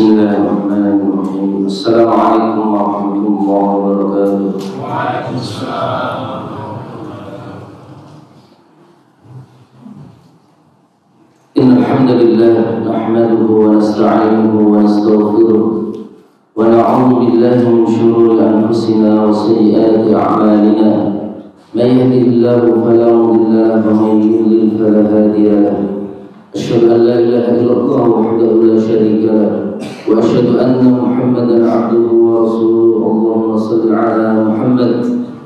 Bismillahirrahmanirrahim. Assalamualaikum warahmatullahi wabarakatuh. Waalaikumsalam. Innal hamdalillah nahmaduhu wa nasta'inuhu wa nastaghfiruh wa na'udzu billahi min shururi anfusina wa sayyiati a'malina. May yahdihillahu fala mudilla lahu wa may yudlil fala hadiya lahu. Asyhadu an la ilaha illallah wahdahu la syarika lahu wa asyhadu anna Muhammadan 'abduhu wa rasuluhu. Allahumma shalli 'ala Muhammad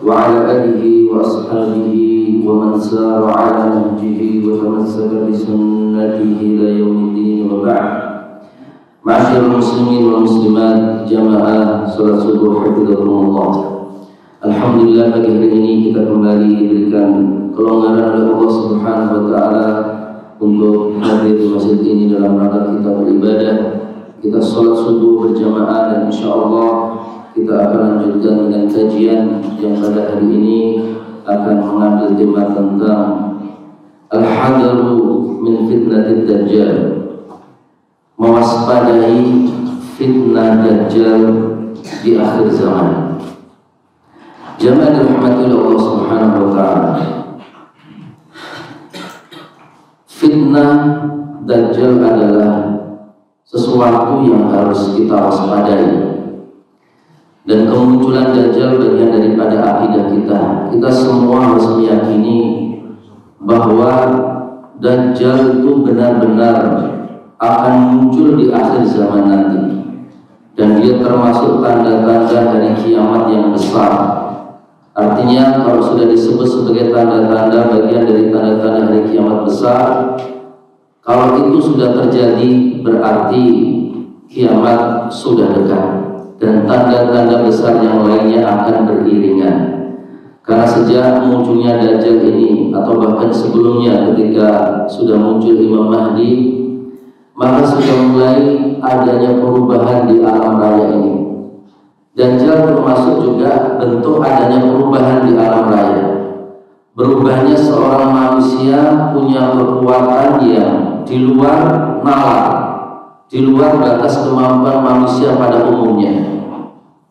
wa 'ala alihi wa ashabihi wa man sara 'ala nahjihi wa tamassaka bi sunnatihi ila yaumiddin wa ba'd. Ma'asyiral muslimin wal muslimat, jamaah salat subuh hafizakumullah. Alhamdulillah, pagi hari ini kita kembali diberikan kelonggaran oleh Allah Subhanahu wa taala untuk hadir di masjid ini dalam rangka kita beribadah. Kita sholat subuh berjamaah dan insyaallah kita akan lanjutkan dengan kajian yang pada hari ini akan mengambil tema tentang al-hadaru min fitnatid dajjal, mewaspadai fitnah dajjal di akhir zaman. Jamaah dirahmati Allah Subhanahu wa taala, fitnah dajjal adalah sesuatu yang harus kita waspadai, dan kemunculan dajjal bagian daripada akidah kita. Kita semua harus meyakini bahwa dajjal itu benar-benar akan muncul di akhir zaman nanti, dan dia termasuk tanda-tanda dari kiamat yang besar. Artinya kalau sudah disebut sebagai tanda-tanda bagian dari tanda-tanda hari kiamat besar, kalau itu sudah terjadi berarti kiamat sudah dekat, dan tanda-tanda besar yang lainnya akan beriringan. Karena sejak munculnya dajjal ini, atau bahkan sebelumnya ketika sudah muncul Imam Mahdi, maka sudah mulai adanya perubahan di alam raya ini. Dajjal termasuk juga bentuk adanya perubahan di alam raya. Berubahnya seorang manusia punya kekuatan yang di luar nalar, di luar batas kemampuan manusia pada umumnya.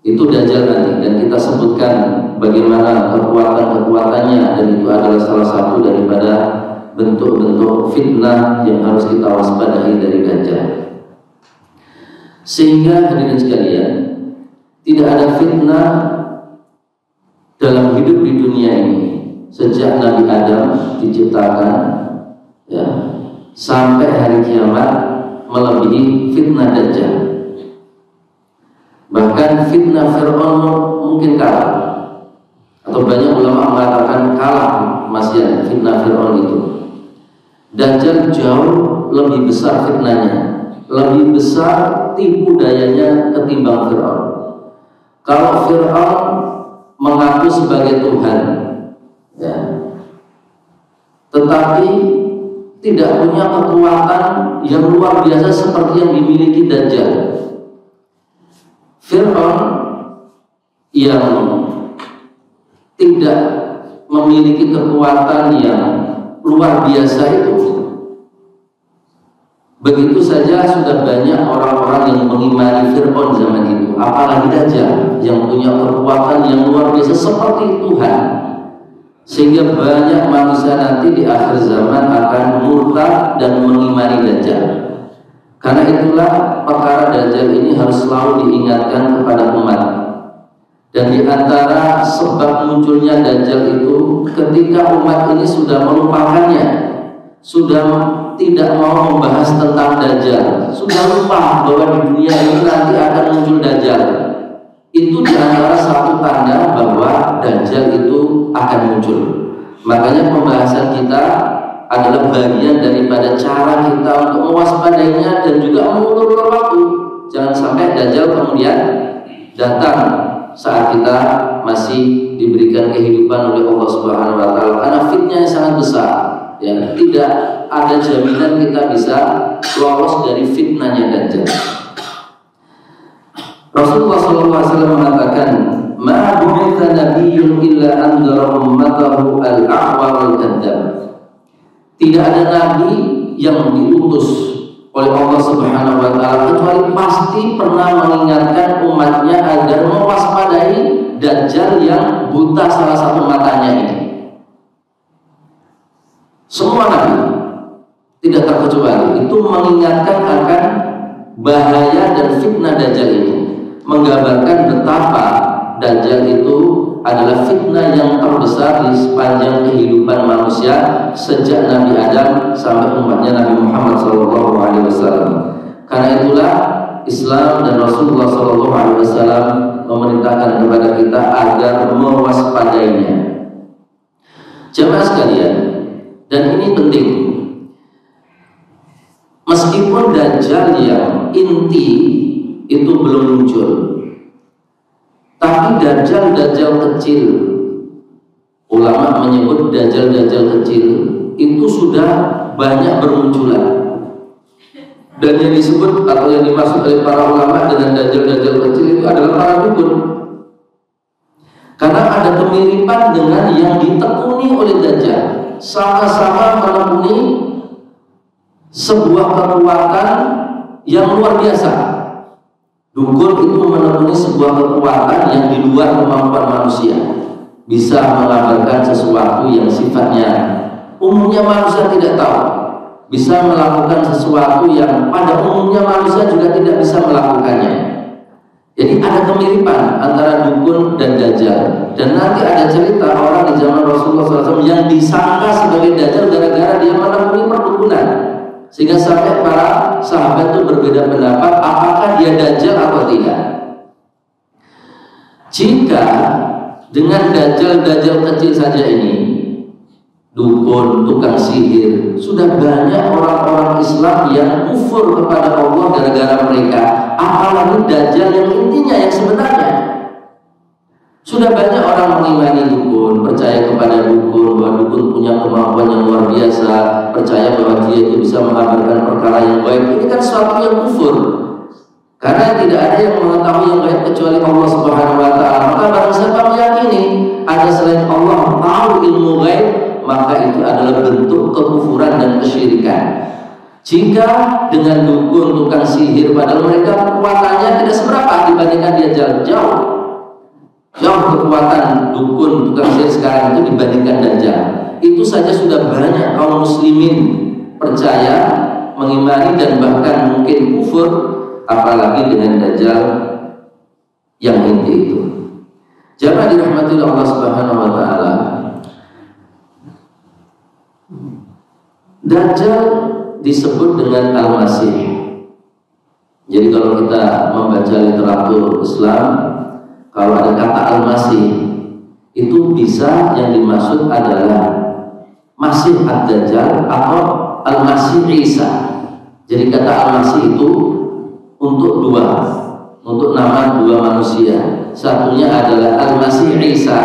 Itu dajjal nanti, dan kita sebutkan bagaimana kekuatan-kekuatannya, dan itu adalah salah satu daripada bentuk-bentuk fitnah yang harus kita waspadai dari dajjal. Sehingga hadirin sekalian, tidak ada fitnah dalam hidup di dunia ini sejak Nabi Adam diciptakan, ya, sampai hari kiamat melebihi fitnah dajjal. Bahkan fitnah Fir'aun mungkin kalah, atau banyak ulama mengatakan kalah masih fitnah Fir'aun itu. Dajjal jauh lebih besar fitnahnya, lebih besar tipu dayanya ketimbang Fir'aun. Kalau Fir'aun mengaku sebagai Tuhan, ya, tetapi tidak punya kekuatan yang luar biasa seperti yang dimiliki dajjal. Fir'aun yang tidak memiliki kekuatan yang luar biasa itu, begitu saja sudah banyak orang-orang yang mengimani Fir'aun zaman itu, apalagi dajjal yang punya kekuatan yang luar biasa seperti Tuhan. Sehingga banyak manusia nanti di akhir zaman akan murtad dan mengimani dajjal. Karena itulah perkara dajjal ini harus selalu diingatkan kepada umat. Dan di antara sebab munculnya dajjal itu ketika umat ini sudah melupakannya, sudah tidak mau membahas tentang dajjal, sudah lupa bahwa di dunia ini nanti akan muncul dajjal. Itu di antara satu tanda bahwa dajjal itu akan muncul. Makanya pembahasan kita adalah bagian daripada cara kita untuk mewaspadainya dan juga mengulur waktu. Jangan sampai dajjal kemudian datang saat kita masih diberikan kehidupan oleh Allah Subhanahu wa taala, karena fitnahnya sangat besar. Ya, tidak ada jaminan kita bisa lolos dari fitnahnya dajjal. Rasulullah SAW mengatakan, "Ma bu'itha nabiyyun illa anzara ummatahu al-a'wa wal-kadzdzab." Tidak ada nabi yang diutus oleh Allah Subhanahu wa Ta'ala, kecuali pasti pernah mengingatkan umatnya agar mewaspadai Dajjal yang buta salah satu matanya ini. Semua nabi tidak terkecuali itu mengingatkan akan bahaya dan fitnah Dajjal ini, menggambarkan betapa Dajjal itu adalah fitnah yang terbesar di sepanjang kehidupan manusia sejak Nabi Adam sampai umatnya Nabi Muhammad SAW. Karena itulah Islam dan Rasulullah SAW memerintahkan kepada kita agar mewaspadainya. Jamaah sekalian, dan ini penting. Meskipun Dajjal yang inti itu belum muncul, tapi Dajjal kecil, ulama menyebut Dajjal kecil itu sudah banyak bermunculan. Dan yang disebut atau yang dimaksud oleh para ulama dengan Dajjal kecil itu adalah para dukun. Karena ada kemiripan dengan yang ditekuni oleh Dajjal, sama-sama menekuni sebuah kekuatan yang luar biasa. Dukun itu menekuni sebuah kekuatan yang di luar kemampuan manusia, bisa mengabarkan sesuatu yang sifatnya umumnya manusia tidak tahu, bisa melakukan sesuatu yang pada umumnya manusia juga tidak bisa melakukannya. Jadi ada kemiripan antara dukun dan Dajjal. Dan nanti ada cerita orang di zaman Rasulullah SAW yang disangka sebagai Dajjal gara-gara dia menekuni perdukunan, sehingga sampai para sahabat itu berbeda pendapat apakah dia Dajjal atau tidak. Jika dengan Dajjal kecil saja ini, dukun, tukang sihir, sudah banyak orang-orang Islam yang kufur kepada Allah gara-gara mereka, apalagi Dajjal yang intinya yang sebenarnya. Sudah banyak orang mengimani dukun, percaya kepada dukun, bahwa dukun punya kemampuan yang luar biasa, percaya bahwa dia itu bisa mengabarkan perkara yang gaib. Ini kan sesuatu yang kufur, karena tidak ada yang mengetahui yang gaib kecuali Allah Subhanahu wa Ta'ala. Maka barang siapa meyakini ada selain Allah tahu ilmu gaib, maka itu adalah bentuk kekufuran dan kesyirikan. Jika dengan dukun, tukang sihir, padahal mereka kekuatannya tidak seberapa dibandingkan dia jauh kekuatan dukun, tukang sihir sekarang itu dibandingkan Dajjal, itu saja sudah banyak kaum muslimin percaya, mengimani, dan bahkan mungkin kufur, apalagi dengan Dajjal yang inti itu. Jamaah dirahmati Allah Subhanahu wa Ta'ala, Dajjal disebut dengan Al-Masih. Jadi kalau kita membaca literatur Islam, kalau ada kata Al-Masih, itu bisa yang dimaksud adalah Masih Ad-Dajjal atau Al-Masih Isa. Jadi kata Al-Masih itu untuk nama dua manusia. Satunya adalah Al-Masih Isa,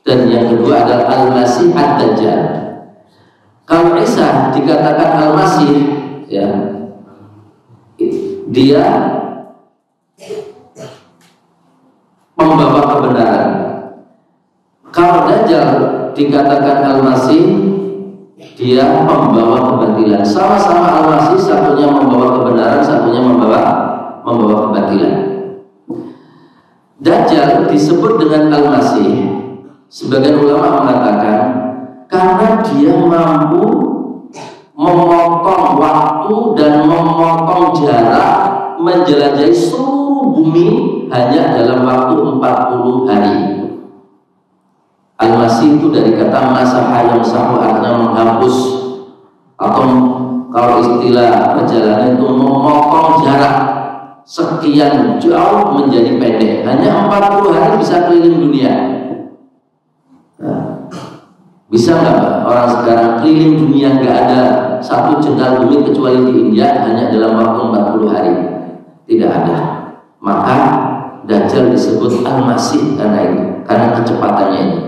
dan yang kedua adalah Al-Masih Ad-Dajjal. Kalau Isa dikatakan Al-Masih, ya, dia membawa kebenaran. Kalau Dajjal dikatakan Al-Masih, dia membawa kebatilan. Sama-sama Al-Masih, satunya membawa kebenaran, satunya membawa kebatilan. Dajjal disebut dengan Al-Masih, sebagian ulama mengatakan karena dia mampu memotong waktu dan memotong jarak, menjelajahi seluruh bumi hanya dalam waktu 40 hari. Al-Masih itu dari kata masaha yang sahu, artinya menghapus, atau kalau istilah perjalanan itu memotong jarak sekian jauh menjadi pendek. Hanya 40 hari bisa keliling dunia. Bisa nggak Pak? Orang sekarang keliling dunia nggak ada satu jengkal bumi kecuali di India hanya dalam waktu 40 hari. Tidak ada. Maka Dajjal disebut Al-Masih karena kecepatannya ini.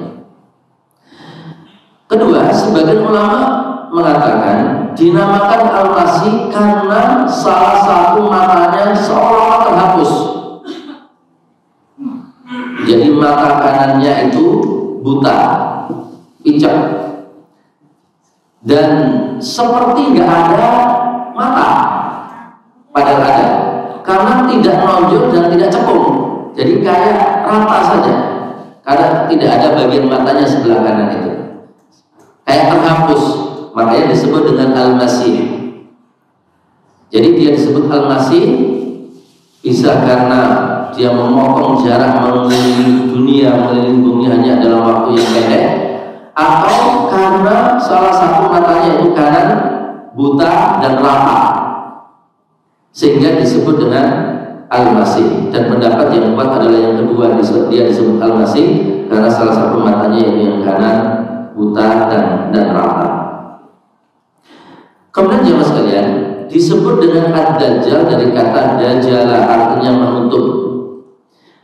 Kedua, sebagian ulama mengatakan dinamakan Al-Masih karena salah satu matanya seolah-olah terhapus. Jadi mata kanannya itu buta, picek, dan seperti nggak ada mata, padahal ada, karena tidak menonjol dan tidak cekung, jadi kayak rata saja, karena tidak ada bagian matanya sebelah kanan itu, kayak terhapus, makanya disebut dengan al-masih. Jadi dia disebut al-masih bisa karena dia memotong jarak mengelilingi dunia, mengelilingi bumi hanya dalam waktu yang pendek, atau karena salah satu matanya itu kanan buta dan rata, sehingga disebut dengan al-masih. Dan pendapat yang kuat adalah yang kedua, dia disebut al-masih karena salah satu matanya yang kanan buta dan rata. Kemudian jemaah sekalian, disebut dengan ad-dajjal dari kata dajjala, artinya menutup.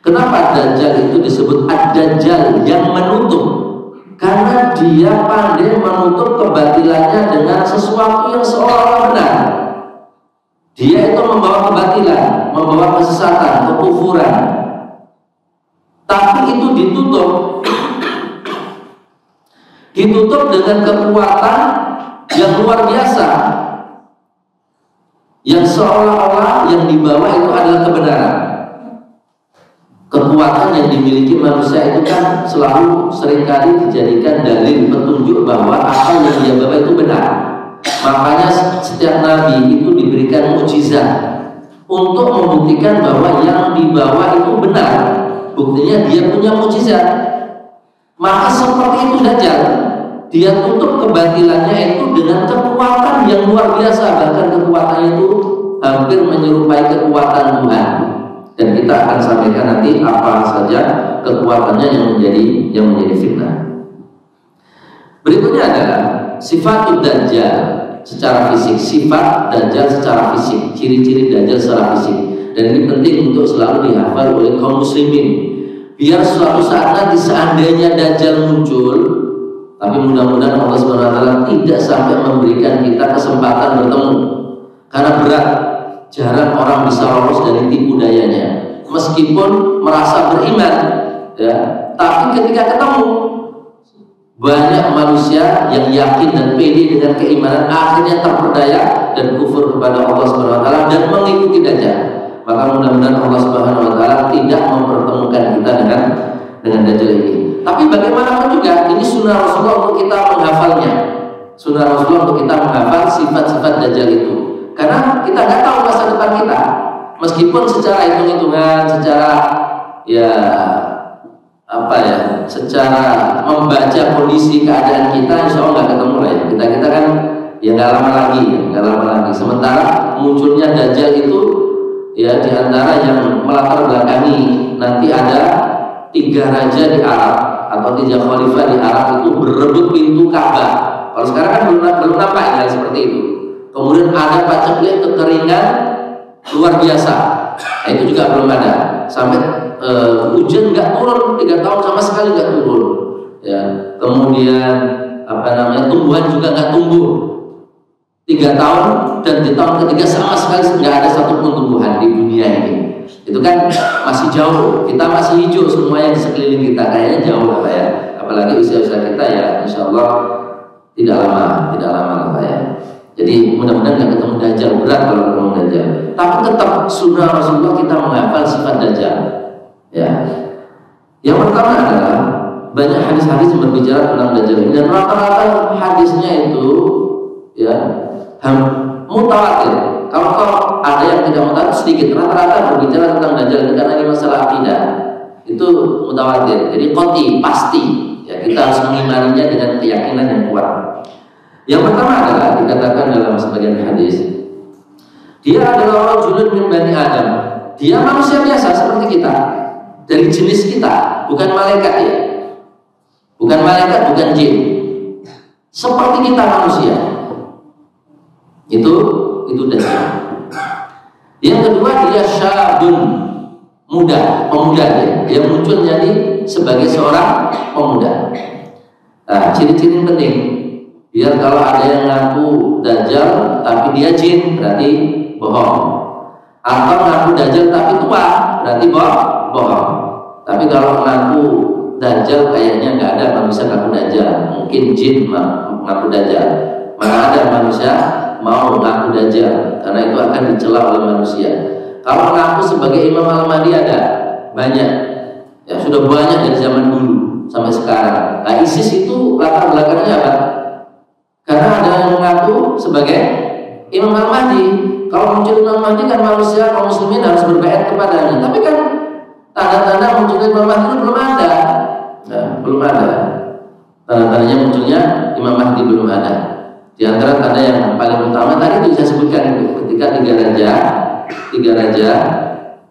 Kenapa dajjal itu disebut ad-dajjal yang menutup? Karena dia pandai menutup kebatilannya dengan sesuatu yang seolah-olah benar. Dia itu membawa kebatilan, membawa kesesatan, kekufuran, tapi itu ditutup dengan kekuatan yang luar biasa, yang seolah-olah yang dibawa itu adalah kebenaran. Kekuatan yang dimiliki manusia itu kan selalu seringkali dijadikan dalil petunjuk bahwa apa yang dia bawa itu benar. Makanya setiap nabi itu diberikan mukjizat untuk membuktikan bahwa yang dibawa itu benar. Buktinya dia punya mukjizat. Maka seperti itu Dajjal, dia tutup kebatilannya itu dengan kekuatan yang luar biasa, bahkan kekuatannya itu hampir menyerupai kekuatan Tuhan. Dan kita akan sampaikan nanti apa saja kekuatannya yang menjadi fitnah. Berikutnya adalah sifatul Dajjal secara fisik, sifat Dajjal secara fisik, ciri-ciri Dajjal secara fisik. Dan ini penting untuk selalu dihafal oleh kaum muslimin, biar suatu saat nanti seandainya Dajjal muncul, tapi mudah-mudahan Allah SWT tidak sampai memberikan kita kesempatan bertemu, karena berat. Jarang orang bisa lolos dari tipu dayanya, meskipun merasa beriman, ya. Tapi ketika ketemu, banyak manusia yang yakin dan pede dengan keimanan akhirnya terperdaya dan kufur kepada Allah SWT dan mengikuti Dajjal. Maka mudah-mudahan Allah SWT tidak mempertemukan kita dengan Dajjal ini. Tapi bagaimanapun juga, ini sunnah Rasulullah untuk kita menghafalnya. Sunnah Rasulullah untuk kita menghafal sifat-sifat Dajjal itu. Karena kita nggak tahu masa depan kita, meskipun secara hitung-hitungan, secara secara membaca kondisi keadaan kita, insya Allah nggak ketemu lah ya. Kita kan ya nggak lama lagi. Sementara munculnya Dajjal itu ya diantara yang melatar belakangi nanti ada 3 raja di Arab atau 3 khalifah di Arab itu berebut pintu Ka'bah. Kalau sekarang kan belum nampak ya seperti itu. Kemudian ada paceklik kekeringan luar biasa, nah, itu juga belum ada. Sampai hujan nggak turun 3 tahun sama sekali nggak turun. Ya, kemudian tumbuhan juga nggak tumbuh 3 tahun, dan di tahun ketiga sama sekali nggak ada satupun tumbuhan di dunia ini. Itu kan masih jauh, kita masih hijau semua yang di sekeliling kita, kayaknya jauh lah ya. Apalagi usia-usia kita ya, insya Allah tidak lama lah ya. Jadi mudah-mudahan nggak ketemu Dajjal, berat kalau ketemu Dajjal. Tapi tetap sunnah Rasulullah kita menghafal sifat Dajjal. Ya. Yang pertama adalah banyak hadis-hadis yang berbicara tentang Dajjal ini, dan rata-rata hadisnya itu ya mutawatir. Kalau ada yang tidak mutawatir sedikit, rata-rata berbicara tentang Dajjal ini karena ini masalah akidah. Itu mutawatir. Jadi qat'i, pasti. Ya, kita harus mengimaninya dengan keyakinan yang kuat. Yang pertama adalah dikatakan dalam sebagian hadis, dia adalah rajulun min bani Adam. Dia manusia biasa seperti kita, dari jenis kita, bukan malaikat ya. Bukan malaikat, bukan jin. Seperti kita manusia. Itu Dajjal. Yang kedua, dia syabun, pemuda dia. Dia muncul jadi sebagai seorang pemuda. Nah, ciri-ciri penting. Biar kalau ada yang ngaku Dajjal tapi dia jin, berarti bohong. Atau ngaku Dajjal tapi tua, berarti bohong. Tapi kalau ngaku Dajjal kayaknya nggak ada manusia ngaku Dajjal, mungkin jin ngaku Dajjal. Mana ada manusia mau mengaku dajjal, karena itu akan dicela oleh manusia. Kalau mengaku sebagai Imam Al-Mahdi ada banyak, ya sudah banyak dari zaman dulu sampai sekarang. Nah, ISIS itu latar belakangnya apa? Karena ada yang mengaku sebagai Imam Al-Mahdi. Kalau muncul Imam Al-Mahdi kan manusia, kaum muslimin harus berbaiat kepadanya. Tapi kan tanda-tanda munculnya Imam Mahdi itu belum ada. Nah, belum ada. Tanda-tandanya munculnya Imam Mahdi belum ada. Di antara tanda yang paling utama tadi itu saya sebutkan itu, ketika tiga raja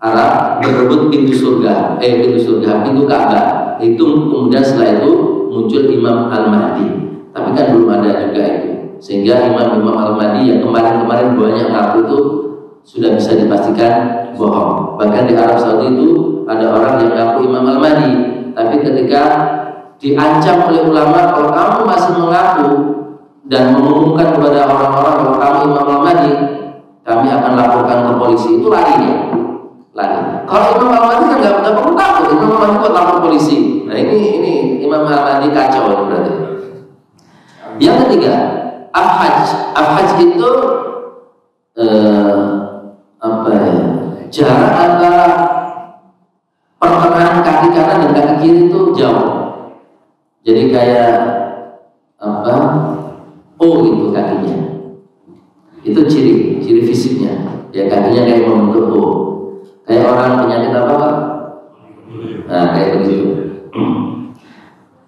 Arab berebut pintu surga, pintu Ka'bah. Itu kemudian setelah itu muncul Imam Al-Mahdi. Tapi kan belum ada juga itu. Sehingga Imam Al-Mahdi yang kemarin banyak ngaku itu sudah bisa dipastikan bohong. Bahkan di Arab Saudi itu ada orang yang ngaku Imam Al-Mahdi, tapi ketika diancam oleh ulama, kalau kamu masih mengaku dan mengumumkan kepada orang-orang kalau kamu Imam Al-Mahdi, kami akan laporkan ke polisi. Itu lari dia. Lari. Kalau Imam Al-Mahdi kan nggak perlu takut. Imam Al-Mahdi buat lapor polisi. Nah ini Imam Al-Mahdi kacau berarti. Yang ketiga, Al-Hajj itu jarak antara pertengahan kaki kanan dan kaki kiri itu jauh. Jadi kayak O gitu kakinya. Itu ciri fisiknya. Ya kakinya kayak membentuk O. Kayak orang penyakit apa Pak? Nah kayak begitu.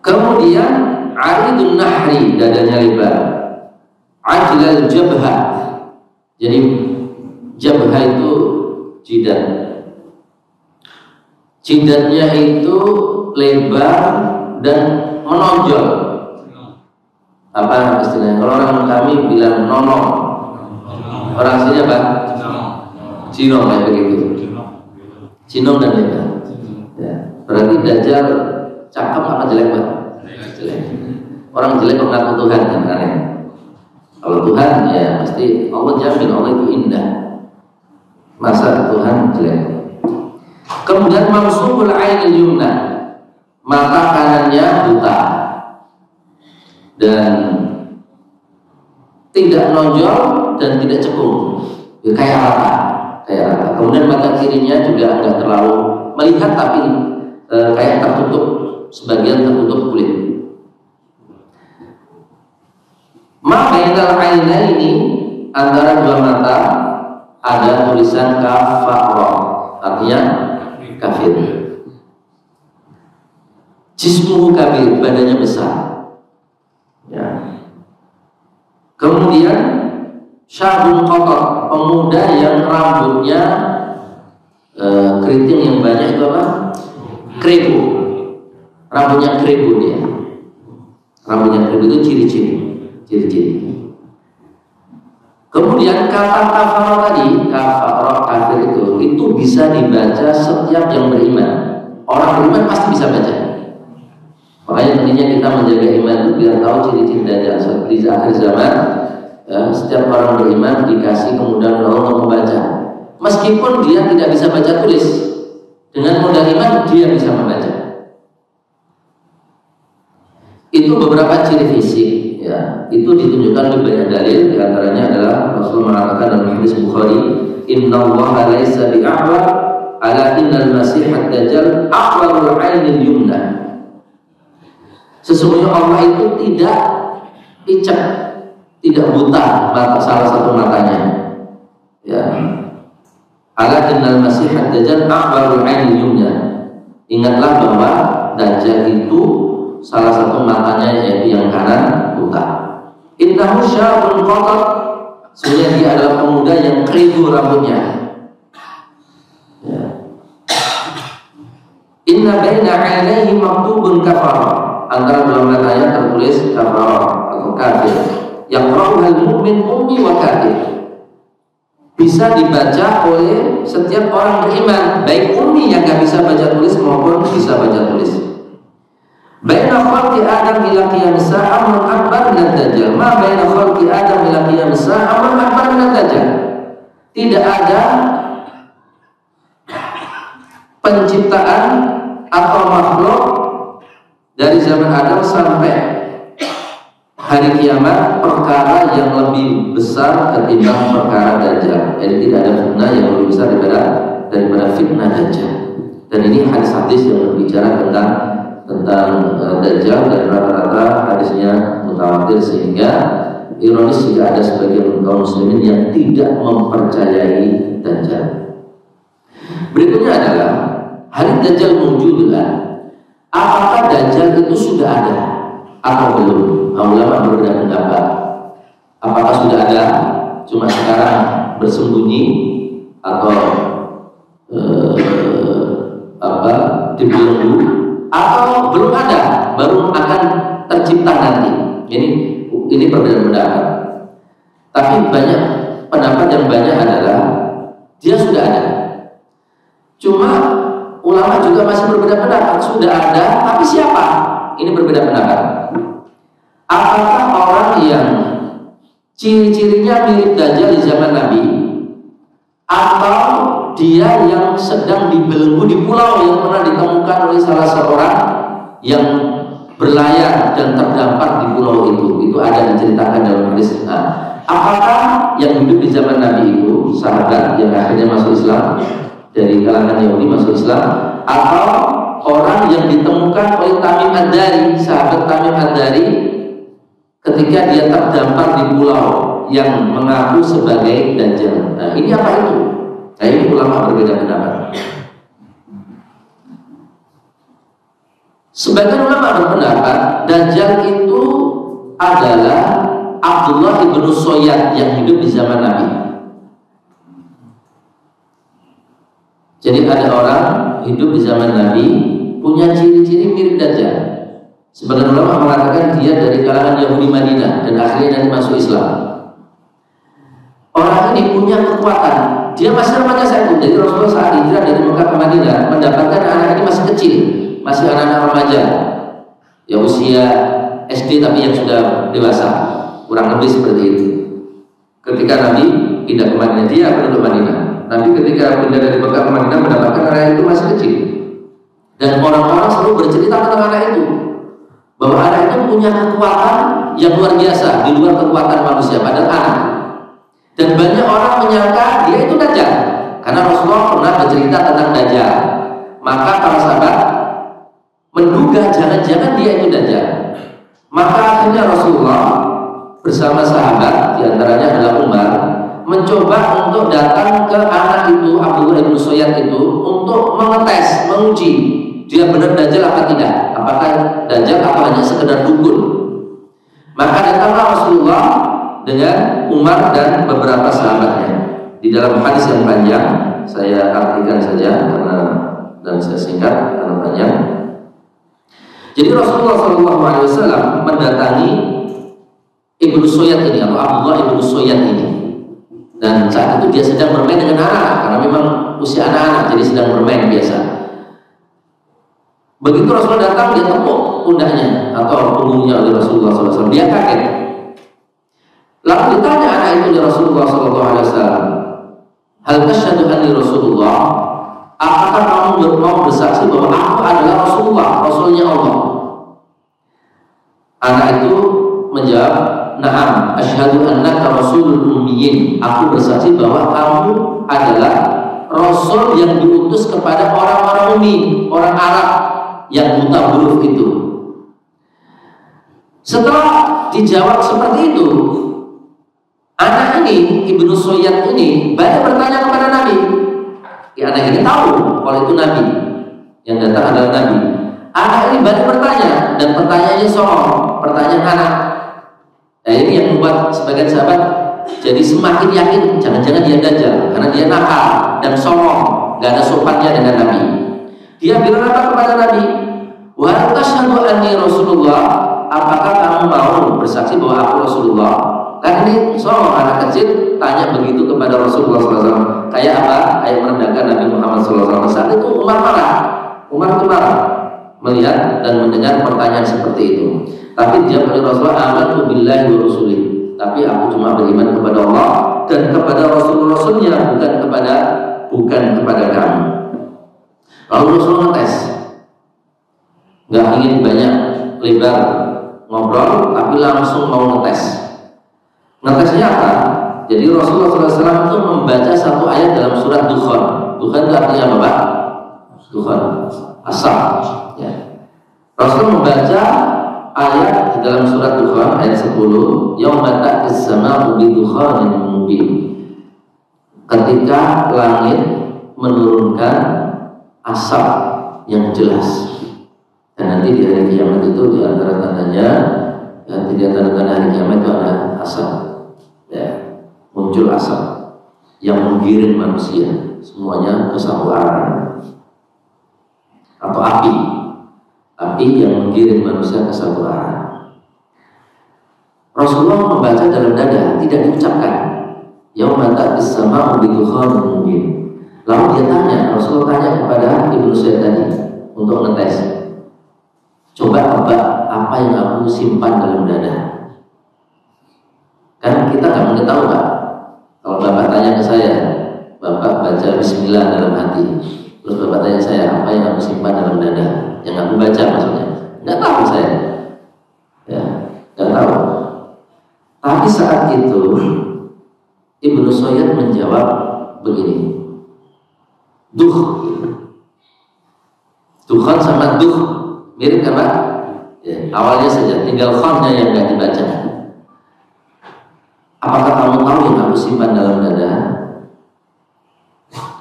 Kemudian aridun nahri, dadanya lebar. Ajlal jabha. Jadi jabha itu jidat. Jidatnya itu lebar dan menonjol. Apa istilahnya? Kalau orang kami bilang nonong. Orang sini apa? Cinong kayak begitu. Cinong dan lebar. Ya. Berarti Dajjal cakep apa jelek Pak? Jelek. Orang jelek mengaku Tuhan kan aneh. Kalau Tuhan ya pasti Allah jamin Allah itu indah. Masa Tuhan jelek? Kemudian mansubul ainil yumna, mata kanannya buta dan tidak nonjol dan tidak cekung, ya, kayak rata. Kemudian mata kirinya juga enggak terlalu melihat tapi kayak tertutup, sebagian tertutup kulit. Bainal ainaini, antara dua mata ada tulisan kafara, artinya kafir. Jismuhu kabir, badannya besar. Ya. Kemudian syabun kotor, pemuda yang rambutnya keriting yang banyak itu apa? Keribu. Rambutnya keribu dia. Rambutnya keribu itu ciri-ciri. Kemudian kata kafar tadi, kafar kafir itu bisa dibaca setiap yang beriman. Orang beriman pasti bisa baca. Makanya pentingnya kita menjaga iman itu biar tahu ciri-ciri Dajjal. Di akhir zaman, ya, setiap orang beriman dikasih kemudahan Allah membaca. Meskipun dia tidak bisa baca tulis, dengan modal iman dia bisa membaca. Itu beberapa ciri fisik. Ya, itu ditunjukkan di banyak dalil. Di antaranya adalah Rasul mengatakan dalam hadis Bukhari, "Innallaha laisa bi'a'war, ala innal masihad dajjal a'warul 'ainil yumna." Sesungguhnya Allah itu tidak picek, tidak buta mata salah satu matanya. Ya. Ala innal masihad dajjal a'warul 'ainil yumna. Ingatlah bahwa Dajjal itu salah satu matanya yaitu yang kanan buta. Innahu syabun qatar, sebenarnya dia adalah pemuda yang keribu rambutnya. Ya. Inna baina 'ainaihi maktubun kafara, antara dua matanya tertulis kafara atau kafir. Yang ra'uhal mu'min ummi wa kafir, bisa dibaca oleh setiap orang beriman, baik ummi yang gak bisa baca tulis maupun bisa baca tulis. Baina khalqi Adam ila qiyamis sa'ah man akbar min ad-dajjal. Ma baina khalqi Adam ila qiyamis sa'ah man akbar min ad-dajjal. Tidak ada penciptaan atau makhluk dari zaman Adam sampai hari hari kiamat perkara yang lebih besar ketimbang perkara Dajjal. Jadi tidak ada fitnah yang lebih besar daripada fitnah Dajjal. Dan ini hadis-hadis yang berbicara tentang Dajjal, dan rata-rata hadisnya mutawatir, sehingga ironis jika ada sebagian kaum muslimin yang tidak mempercayai Dajjal. Berikutnya adalah hari Dajjal muncullah. Apakah Dajjal itu sudah ada atau belum? Ulama berbeda pendapat. Apakah sudah ada, cuma sekarang bersembunyi, atau dibelenggu, atau belum ada, baru akan tercipta nanti. Ini perbedaan pendapat. Tapi banyak pendapat yang banyak adalah dia sudah ada. Cuma ulama juga masih berbeda pendapat. Sudah ada, tapi siapa? Ini berbeda pendapat. Apakah orang yang ciri-cirinya mirip Dajjal di zaman Nabi, atau dia yang sedang dibelenggu di pulau yang pernah ditemukan oleh salah seorang yang berlayar dan terdampar di pulau itu? Itu ada diceritakan dalam hadis. Apakah yang hidup di zaman Nabi itu sahabat yang akhirnya masuk Islam, dari kalangan Yahudi masuk Islam, atau orang yang ditemukan oleh Tamim Ad-Dari, sahabat Tamim Ad-Dari, ketika dia terdampar di pulau yang mengaku sebagai Dajjal? Nah, ini apa itu? Nah, ini ulama berbeda pendapat. Sebagian ulama berpendapat Dajjal itu adalah Abdullah ibnu Soyad yang hidup di zaman Nabi. Jadi ada orang hidup di zaman Nabi punya ciri-ciri mirip Dajjal. Sebagian ulama mengatakan dia dari kalangan Yahudi Madinah dan akhirnya nanti masuk Islam. Orang ini punya kekuatan. Dia masih remaja saat itu. Jadi Rasulullah saat hijrah dari Mekah ke Madinah mendapatkan anak ini masih kecil, masih anak-anak remaja, ya usia SD tapi yang sudah dewasa, kurang lebih seperti itu. Ketika Nabi pindah ke Madinah, dia penduduk Madinah. Nabi ketika pindah dari Mekah ke Madinah mendapatkan anak itu masih kecil, dan orang-orang selalu bercerita tentang anak itu, bahwa anak itu punya kekuatan yang luar biasa di luar kekuatan manusia, padahal anak. Dan banyak orang menyangka dia itu Dajjal karena Rasulullah pernah bercerita tentang Dajjal. Maka para sahabat menduga jangan-jangan dia itu Dajjal. Maka akhirnya Rasulullah bersama sahabat, diantaranya adalah Umar, mencoba untuk datang ke anak itu, Abdullah ibnu Soyad itu, untuk mengetes, menguji dia benar Dajjal apa tidak, apakah Dajjal atau hanya sekedar dukun. Maka datanglah Rasulullah dengan Umar dan beberapa sahabatnya. Di dalam hadis yang panjang, saya artikan saja dan saya singkat karena panjang. Jadi Rasulullah SAW mendatangi Ibnu Soyad ini, atau Abdullah ibnu Soyad ini, dan saat itu dia sedang bermain dengan anak, karena memang usia anak-anak, jadi sedang bermain biasa. Begitu Rasulullah datang, dia tepuk pundaknya atau punggungnya oleh Rasulullah SAW. Dia kaget. Lalu ditanya anak itu oleh Rasulullah SAW, hal tasyhadu anni Rasulullah? Apakah kamu mau bersaksi bahwa aku adalah Rasulullah, Rasulnya Allah? Anak itu menjawab, na'am, asyhadu annaka rasulul ummiyin. Aku bersaksi bahwa kamu adalah Rasul yang diutus kepada orang-orang ummi, orang Arab yang buta huruf itu. Setelah dijawab seperti itu, anak ini, Ibnu Soyad ini, banyak bertanya kepada Nabi. Ya, anak ini tahu kalau itu Nabi, yang datang adalah Nabi. Anak ini banyak bertanya, dan pertanyaannya soal pertanyaan anak. Nah, ini yang membuat sebagian sahabat jadi semakin yakin jangan-jangan dia Dajjal, karena dia nakal dan sombong, gak ada sopannya dengan Nabi. Dia bilang apa kepada Nabi? Wa tasyhadu anni Rasulullah? Apakah kamu mau bersaksi bahwa aku Rasulullah? Kan ini sombong, anak kecil tanya begitu kepada Rasulullah SAW. Kayak apa? Kayak merendahkan Nabi Muhammad SAW. Saat itu Umar marah. Umar itu marah melihat dan mendengar pertanyaan seperti itu. Tapi dia pada Rasulullah, amantu billahi wa rasulih. Tapi aku cuma beriman kepada Allah dan kepada Rasul-Rasulnya, bukan kepada kamu. Lalu Rasulullah ngetes, nggak ingin banyak lebar ngobrol tapi langsung mau ngetes. Ngetesnya apa? Jadi Rasulullah SAW itu membaca satu ayat dalam surat Dukhan. Dukhan itu artinya apa, Pak? Dukhan, asap. Ya. Rasul membaca ayat di dalam surat Dukhan ayat 10, yauma ta'tis sama'u bidukhanin mubin. Ketika langit menurunkan asap yang jelas. Dan nanti di hari kiamat itu di antara tandanya, ya, di antara tanda hari kiamat itu ada asap, ya, muncul asap yang menggiring manusia semuanya ke satu arah, atau api yang menggiring manusia ke satu arah. Rasulullah membaca dalam dada, tidak diucapkan. Yauma ta'tis sama'u bidukhanin mubin. Lalu dia tanya, Rasulullah tanya kepada Ibnu Sayyid tadi untuk ngetes. Coba tebak apa yang aku simpan dalam dada. Kan kita nggak mungkin tahu, Pak. Kalau Bapak tanya ke saya, Bapak baca Bismillah dalam hati, terus Bapak tanya saya apa yang aku simpan dalam dada, yang aku baca maksudnya, nggak tahu saya, ya, nggak tahu. Tapi saat itu Ibnu Sayyid menjawab begini, Dukhan sama mirip kan, Pak? Ya, awalnya saja, tinggal khamnya yang nggak dibaca. Apakah kamu tahu yang aku simpan dalam dada?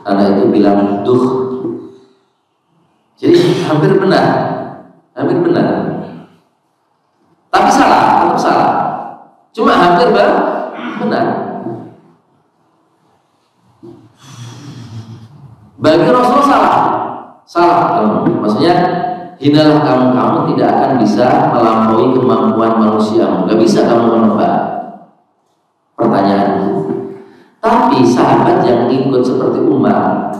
Anak itu bilang Jadi hampir benar. Tapi salah, tetap salah. Cuma hampir benar. Bagi Rasul salah kamu. Maksudnya hinalah kamu tidak akan bisa melampaui kemampuan manusia. Gak bisa kamu menebak pertanyaan. Tapi sahabat yang ikut seperti Umar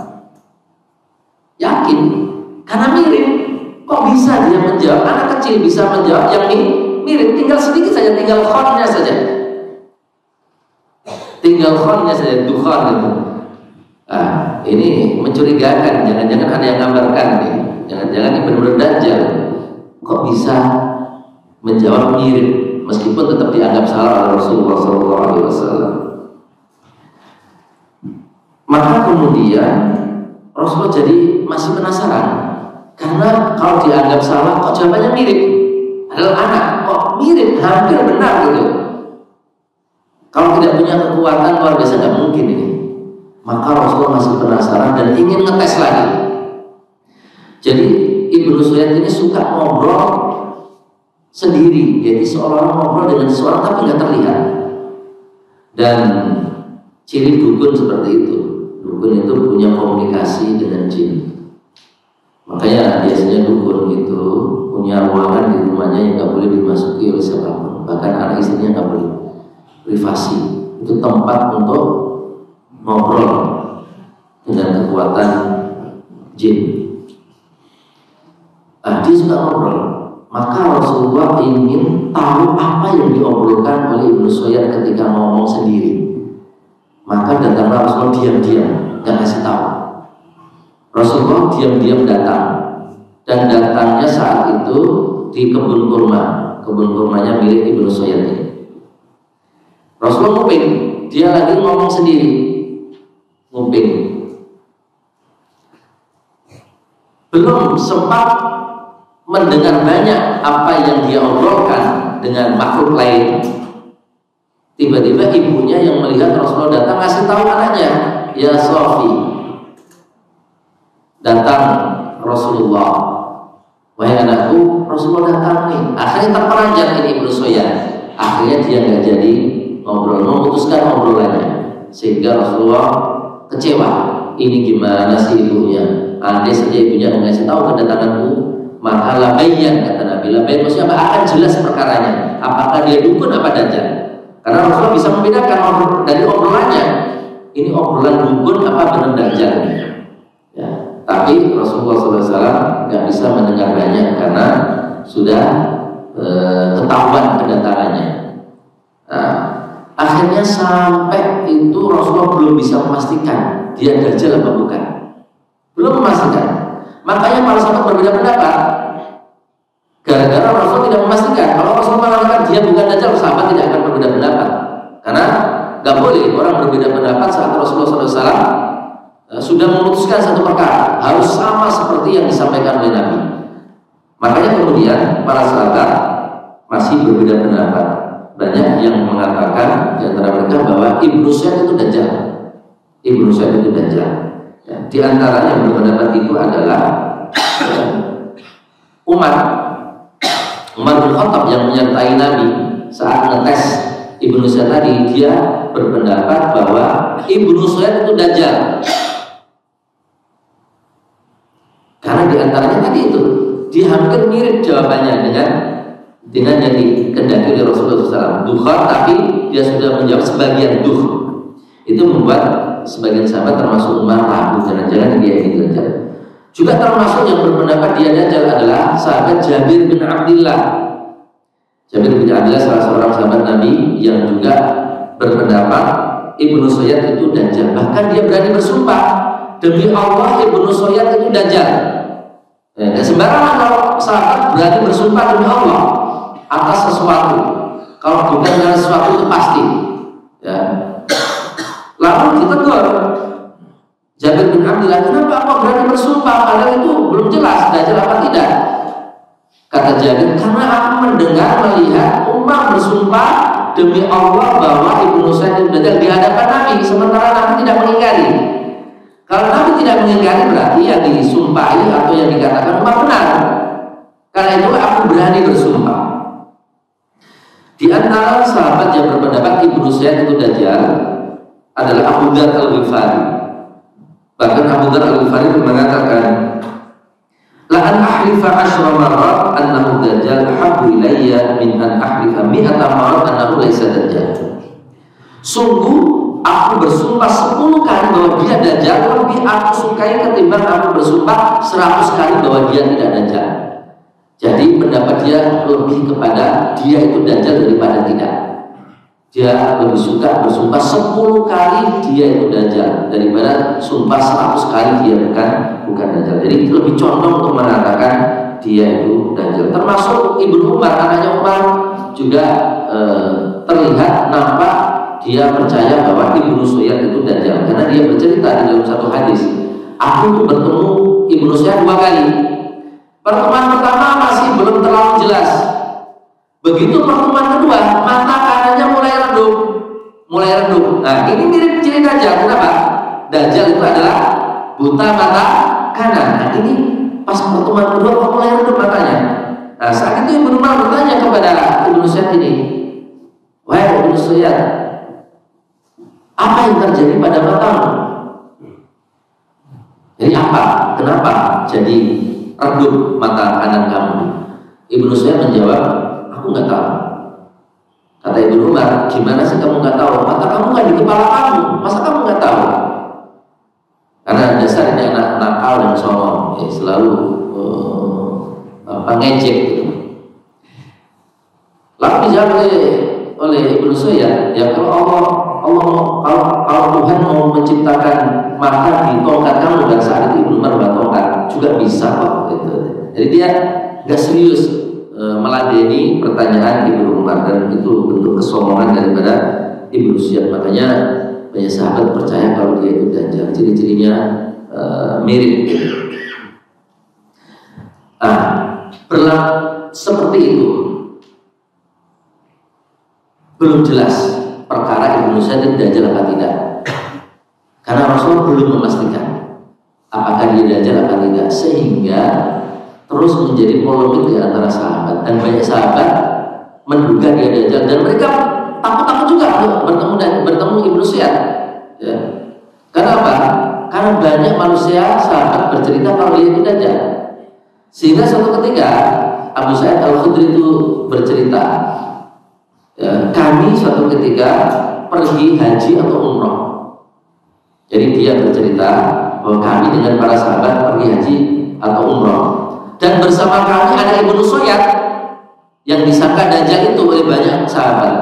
yakin, karena mirip. Kok bisa dia menjawab? Anak kecil bisa menjawab yang mirip. Tinggal sedikit saja, tinggal khonnya saja. Dukhan itu. Ah, ini mencurigakan. Jangan-jangan ada yang gambarkan nih. Jangan-jangan ini benar-benar Dajjal. Kok bisa menjawab mirip, meskipun tetap dianggap salah oleh Rasulullah SAW. Maka kemudian Rasulullah jadi masih penasaran, karena kalau dianggap salah kok jawabannya mirip. Adalah anak kok mirip, hampir benar gitu. Kalau tidak punya kekuatan luar biasa nggak mungkin ini. Maka Rasulullah masih penasaran dan ingin ngetes lagi. Jadi Ibnu Sayyid ini suka ngobrol sendiri, jadi seolah-olah ngobrol dengan seseorang tapi nggak terlihat. Dan ciri dukun seperti itu. Dukun itu punya komunikasi dengan jin. Makanya biasanya dukun itu punya ruangan di rumahnya yang nggak boleh dimasuki oleh siapapun, bahkan anak istrinya nggak boleh. Privasi itu tempat untuk ngobrol dengan kekuatan jin. Dia suka ngobrol. Maka Rasulullah ingin tahu apa yang diobrolkan oleh Ibnu Sayyid ketika ngomong sendiri. Maka datanglah Rasulullah diam-diam, gak kasih tahu. Rasulullah diam-diam datang, dan datangnya saat itu di kebun kurma. Kebun kurmanya milik Ibnu Sayyid ini. Rasulullah nguping, dia lagi ngomong sendiri, nguping. Belum sempat mendengar banyak apa yang dia obrolkan dengan makhluk lain. Tiba-tiba ibunya yang melihat Rasulullah datang ngasih tahu anaknya, ya Sofi, datang Rasulullah. Wahai anakku, Rasulullah datang nih. Akhirnya terperanjat ini Ibnu Sayyid. Akhirnya dia nggak jadi ngobrol, memutuskan obrolannya, sehingga Rasulullah kecewa. Ini gimana sih ibunya? Andai saja ibunya ngasih tahu kedatanganku, maka labayyan, kata Nabi. Labayyan maksudnya apa? Akan jelas perkaranya. Apakah dia dukun apa dajjal? Karena Rasulullah bisa membedakan dari obrolannya. Ini obrolan dukun apa benar dajjal? Ya. Tapi Rasulullah SAW nggak bisa mendengar banyak karena sudah ketahuan kedatangannya. Nah, akhirnya sampai itu Rasulullah belum bisa memastikan dia dajjal apa bukan. Belum memastikan. Makanya para sahabat berbeda pendapat. Gara-gara Rasul tidak memastikan. Kalau Rasulullah mengatakan dia bukan Dajjal, sahabat tidak akan berbeda pendapat. Karena nggak boleh orang berbeda pendapat saat Rasulullah SAW sudah memutuskan satu perkara, harus sama seperti yang disampaikan oleh Nabi. Makanya kemudian para sahabat masih berbeda pendapat. Banyak yang mengatakan di antara mereka bahwa Ibnu Sayyid itu Dajjal. Ibnu Sayyid itu Dajjal. Ya, di antara yang berpendapat itu adalah Umar bin Khattab yang menyertai Nabi saat ngetes Ibnu Sayyid tadi. Dia berpendapat bahwa Ibnu Sayyid itu Dajjal. Karena di antaranya tadi itu dia hampir mirip jawabannya dengan yang dikehendaki oleh Rasulullah SAW. Dukhar, tapi dia sudah menjawab sebagian duh. Itu membuat sebagian sahabat termasuk Umar ragu, jangan-jangan dia ini Dajjal. Juga termasuk yang berpendapat dia Dajjal adalah sahabat Jabir bin Abdillah. Jabir bin Abdillah salah seorang sahabat Nabi yang juga berpendapat Ibnu Sayyid itu Dajjal. Bahkan dia berani bersumpah, demi Allah Ibnu Sayyid itu Dajjal. Ya, sembarangan kalau sahabat berani bersumpah demi Allah atas sesuatu, kalau bukan dengan sesuatu itu pasti. Ya. Lalu ditegur Jabir bin Abdillah, kenapa kau berani bersumpah padahal itu belum jelas Dajjal apa tidak? Kata Jabir, karena aku mendengar melihat Umar bersumpah demi Allah bahwa Ibnu Sayyid itu Dajjal di hadapan Nabi, sementara Nabi tidak mengingkari. Kalau Nabi tidak mengingkari berarti yang disumpahi atau yang dikatakan Umar benar. Karena itu aku berani bersumpah. Di antara sahabat yang berpendapat Ibnu Sayyid itu Dajjal adalah Abu Dzar Al-Ghifari. Bahkan Abu Dzar Al-Ghifari mengatakan, la an ahlifa asyra marrat annahu Dajjal habbu ilayya min an ahlifa mi'ata marrat annahu laysa Dajjal. Sungguh aku bersumpah 10 kali bahwa dia Dajjal lebih aku sukai ketimbang aku bersumpah 100 kali bahwa dia tidak Dajjal. Jadi pendapat dia lebih kepada dia itu Dajjal daripada tidak. Dia lebih suka bersumpah 10 kali dia itu Dajjal daripada sumpah 100 kali dia bukan Dajjal. Jadi lebih condong untuk mengatakan dia itu Dajjal. Termasuk Ibnu Umar, anaknya Umar juga terlihat nampak dia percaya bahwa Ibnu Sayyid itu Dajjal. Karena dia bercerita di dalam satu hadis, aku bertemu Ibnu Sayyid 2 kali. Pertemuan pertama masih belum terlalu jelas. Begitu pertemuan kedua, mata kanannya mulai redup. Nah, ini mirip ciri Dajjal. Kenapa? Dajjal itu adalah buta mata kanan. Nah, ini pas pertemuan kedua kok mulai redup matanya. Nah, saat itu Ibnu Umar bertanya kepada Ibnu Sayyid ini, wahai Ibnu Sayyid, apa yang terjadi pada matamu? Jadi apa? Kenapa jadi redup mata kanan kamu? Ibnu Sayyid menjawab, aku nggak tahu. Kata Ibnu Umar, gimana sih kamu nggak tahu? Mata kamu kan di kepala kamu, masa kamu nggak tahu? Karena dasarnya anak nakal dan songong, selalu ngejek gitu. Lalu dijawab oleh Ibnu Sayyid, ya kalau Tuhan mau menciptakan mata di tongkat kamu dan saat itu Ibnu Umar bertongkat juga bisa kok gitu. Jadi dia nggak serius meladeni pertanyaan Ibnu Umar, dan itu bentuk kesombongan daripada Ibnu Sayyid. Makanya banyak sahabat percaya kalau dia itu Dajjal. Ciri-cirinya mirip. Seperti itu belum jelas perkara Ibnu Sayyid Dajjal apa tidak, karena Rasul belum memastikan apakah dia Dajjal apa tidak, sehingga terus menjadi polemik di antara sahabat, dan banyak sahabat menduga dia Dajjal, dan mereka takut-takut juga bertemu Ibnu Sayyid. Ya. Kenapa? Karena banyak manusia sahabat bercerita kalau dia itu Dajjal, sehingga suatu ketika Abu Sa'id Al-Khudri itu bercerita, ya, kami suatu ketika pergi haji atau umroh. Jadi dia bercerita bahwa kami dengan para sahabat pergi haji atau umroh, dan bersama kami ada Ibnu Sayyid yang disangka Dajjal itu oleh banyak sahabat.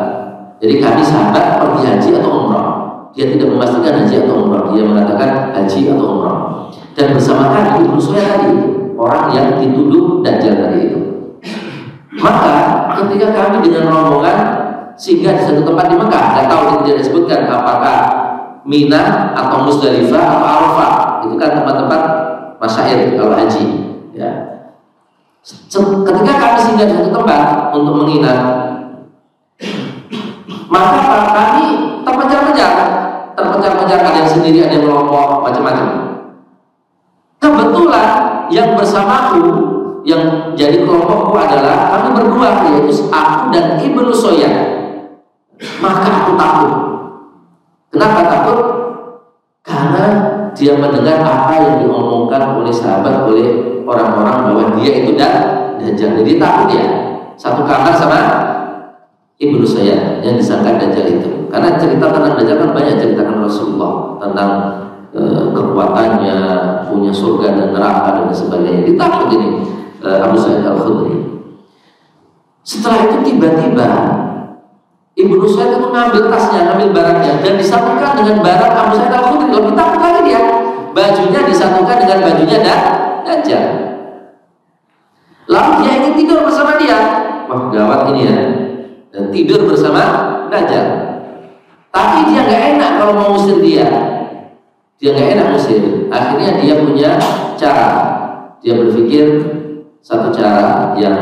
Jadi kami sahabat pergi haji atau umroh. Dia tidak memastikan haji atau umroh, dia mengatakan haji atau umroh. Dan bersama kami Ibnu Sayyid tadi, orang yang dituduh Dajjal tadi itu. Maka ketika kami dengan rombongan singgah di satu tempat di Mekah, nggak tahu tidak disebutkan apakah Mina atau Musdalifah atau Arafah, itu kan tempat-tempat masyair kalau haji. Ya. Ketika kami singgah di satu tempat untuk menginap, maka kami terpencar-pencar, ada yang sendiri, ada yang kelompok, macam-macam. Kebetulan yang bersamaku, yang jadi kelompokku adalah kami berdua, yaitu aku dan Ibnu Soyan. Maka aku takut. Kenapa takut? Karena dia mendengar apa yang diomongkan oleh sahabat, oleh orang-orang bahwa dia itu Dajjal. Jadi takut ya. Satu kamar sama Ibnu Soyan yang disangka Dajjal itu. Karena cerita tentang Dajjal kan banyak, ceritakan Rasulullah tentang kekuatannya, punya surga dan neraka dan sebagainya. Ditakut ini Abu Sa'id Al-Khudri. Setelah itu tiba-tiba Ibnu Sa'id itu mengambil tasnya, ngambil barangnya, dan disatukan dengan barang Abu Sa'id Al-Khudri. Lebih takut lagi dia. Bajunya disatukan dengan bajunya Dajjal. Lalu dia ingin tidur bersama dia. Wah, gawat ini ya. Dan tidur bersama Dajjal. Tapi dia nggak enak kalau mau usir dia. Dia nggak enak usir. Akhirnya dia punya cara. Dia berpikir satu cara yang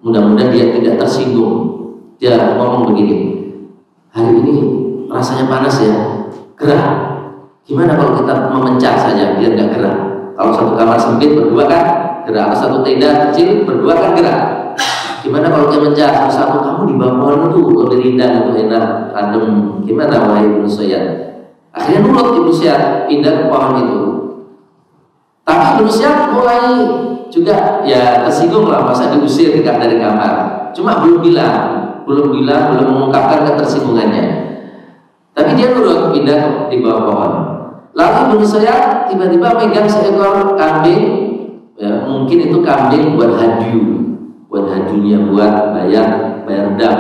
mudah-mudahan dia tidak tersinggung. Dia ngomong begini, hari ini rasanya panas ya, gerah. Gimana kalau kita memecah saja biar nggak gerah? Kalau satu kamar sempit berdua kan gerah, atau satu tenda kecil berdua kan gerah. Gimana kalau dia mencah satu-satu, kamu di bawah pohon itu lebih rindang, lebih enak, adem. Gimana wahai Ibnu Soyan? Akhirnya nurut Ibnu Soyan, pindah ke pohon itu. Tapi Ibnu Soyan mulai juga ya tersinggung lah, masa diusir dari kamar. Cuma belum mengungkapkan ketersinggungannya. Tapi dia nurut, pindah di bawah pohon. Lalu Ibnu Soyan tiba-tiba megang seekor kambing, ya, mungkin itu kambing buat hadunya, buat bayar dam.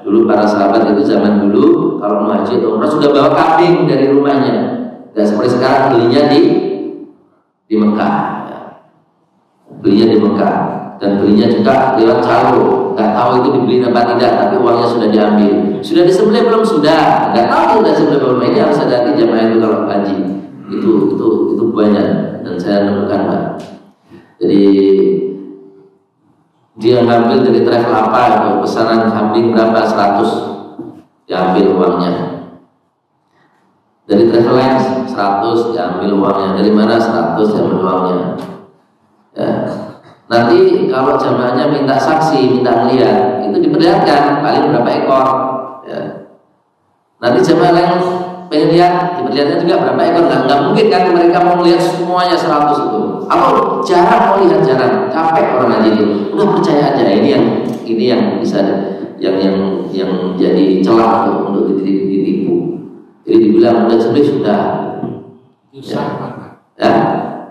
Dulu para sahabat itu zaman dulu kalau mau haji atau umrah sudah bawa kambing dari rumahnya. Dan seperti sekarang belinya di Mekah. Belinya di Mekah dan belinya juga lewat calo. Nggak tahu itu dibeli apa tidak, tapi uangnya sudah diambil. Sudah disembelih belum? Sudah. Nggak tahu sudah disembelih belum. Ini harus hati jamaah itu kalau haji. Itu banyak dan saya nemukan, Pak. Jadi dia ngambil dari travel apa, pesanan kambing berapa, 100, diambil uangnya. Dari travel lain 100, diambil uangnya. Dari mana 100, diambil uangnya. Ya. Nanti kalau jamaahnya minta saksi, minta melihat, itu diperlihatkan paling berapa ekor. Ya. Nanti jamaah lain pengen lihat, diperlihatkan juga berapa ekor. Nggak mungkin kan mereka mau melihat semuanya 100 itu. Atau jarang mau lihat, jarang, capek orang haji itu. Udah percaya aja, ini yang bisa yang jadi celah untuk ditipu. Jadi dibilang udah sebenarnya sudah. Sah apa? Ya.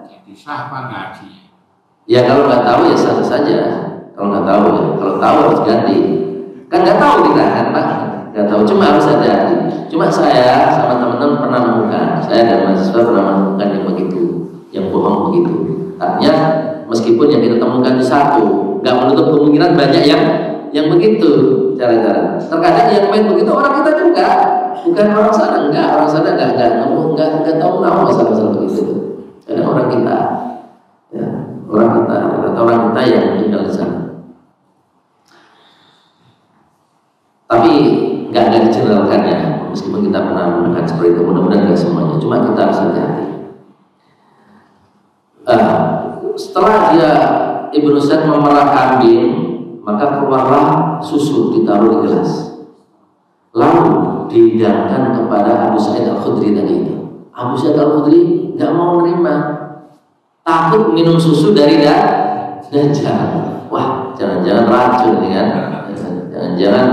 Jadi sah apa ngaji? Ya kalau nggak tahu ya sah saja. Kalau nggak tahu ya, kalau tahu harus ganti. Kan nggak tahu kita kan, Pak. Nggak tahu, cuma harus hati-hati. Cuma saya sama teman-teman pernah menemukan, saya dan mahasiswa pernah menemukan yang begitu, yang bohong begitu. Artinya meskipun yang kita temukan di satu, nggak menutup kemungkinan banyak yang begitu cara-cara. Terkadang yang main begitu orang kita juga, bukan orang sana, orang sana nggak tahu nama masalah begitu. Kadang orang kita, ya, orang kita yang tinggal di sana. Tapi nggak dijelaskan ya, meskipun kita pernah menemukan seperti itu, mudah-mudahan nggak semuanya. Cuma kita harus hati-hati. Setelah dia Ibnu Sa'id memerah kambing, maka keluarlah susu ditaruh di gelas, lalu dihidangkan kepada Abu Sa'id Al-Khudri tadi itu. Abu Sa'id Al-Khudri nggak mau menerima, takut minum susu dari Dajjal. Wah, jangan-jangan racun ini kan, jangan-jangan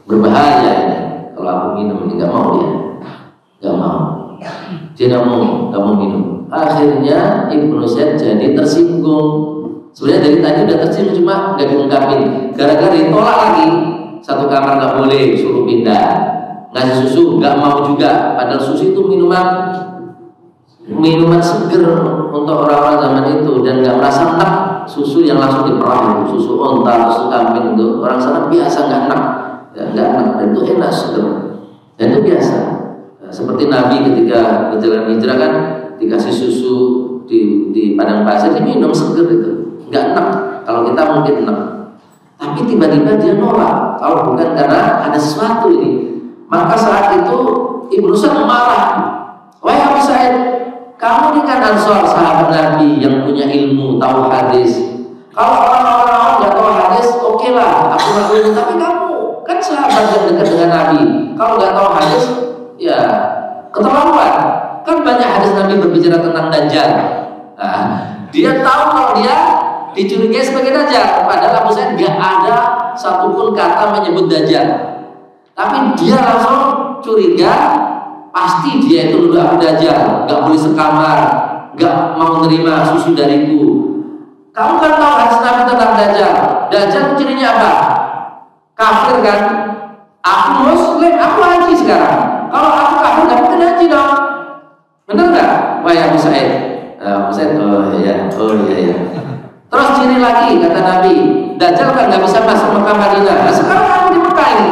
berbahaya ini. Kalau aku minum ini nggak mau dia nggak mau minum. Akhirnya Ibnu Sa'id jadi tersinggung. Sebenarnya dari tadi udah tersinggung, cuma nggak diungkapin. Gara-gara ditolak lagi, satu kamar nggak boleh, suruh pindah. Ngasih susu nggak mau juga. Padahal susu itu minuman seger untuk orang-orang zaman itu dan nggak merasa enak susu yang langsung diperah, susu onta, susu kambing itu orang sana biasa, nggak enak, ya, nggak enak, dan itu enak seger, dan itu biasa. Seperti Nabi ketika berjalan hijrah kan dikasih susu di padang pasir, diminum seger itu, nggak enak. Kalau kita mungkin enak, tapi tiba-tiba dia nolak. Kalau bukan karena ada sesuatu ini, maka saat itu Ibnu Sa'd marah. Wahai Abu Sa'id, kamu ini kan Ansor, sahabat Nabi yang punya ilmu, tahu hadis. Kalau orang-orang nggak tahu hadis, oke lah, aku ngakuin. Tapi kamu kan sahabat yang dekat dengan Nabi. Kalau nggak tahu hadis, ya keterlaluan. Kan banyak hadis Nabi berbicara tentang Dajjal. Nah, dia tahu kalau dia dicurigai sebagai Dajjal. Padahal Abu Sa'id nggak ada satupun kata menyebut Dajjal. Tapi dia langsung curiga, pasti dia itu udah Dajjal, nggak boleh sekamar, nggak mau nerima susu dariku. Kamu kan tahu hadis Nabi tentang Dajjal. Dajjal cirinya apa? Kafir kan? Aku Muslim, aku haji sekarang. Kalau aku kafir, nggak mungkin haji dong. Bener nggak? Wah ya Abu Sa'id. Abu Sa'id, oh iya. Terus ciri lagi kata Nabi, Dajjal kan nggak bisa masuk Mekah Madinah. Nah, sekarang kamu di Mekah ini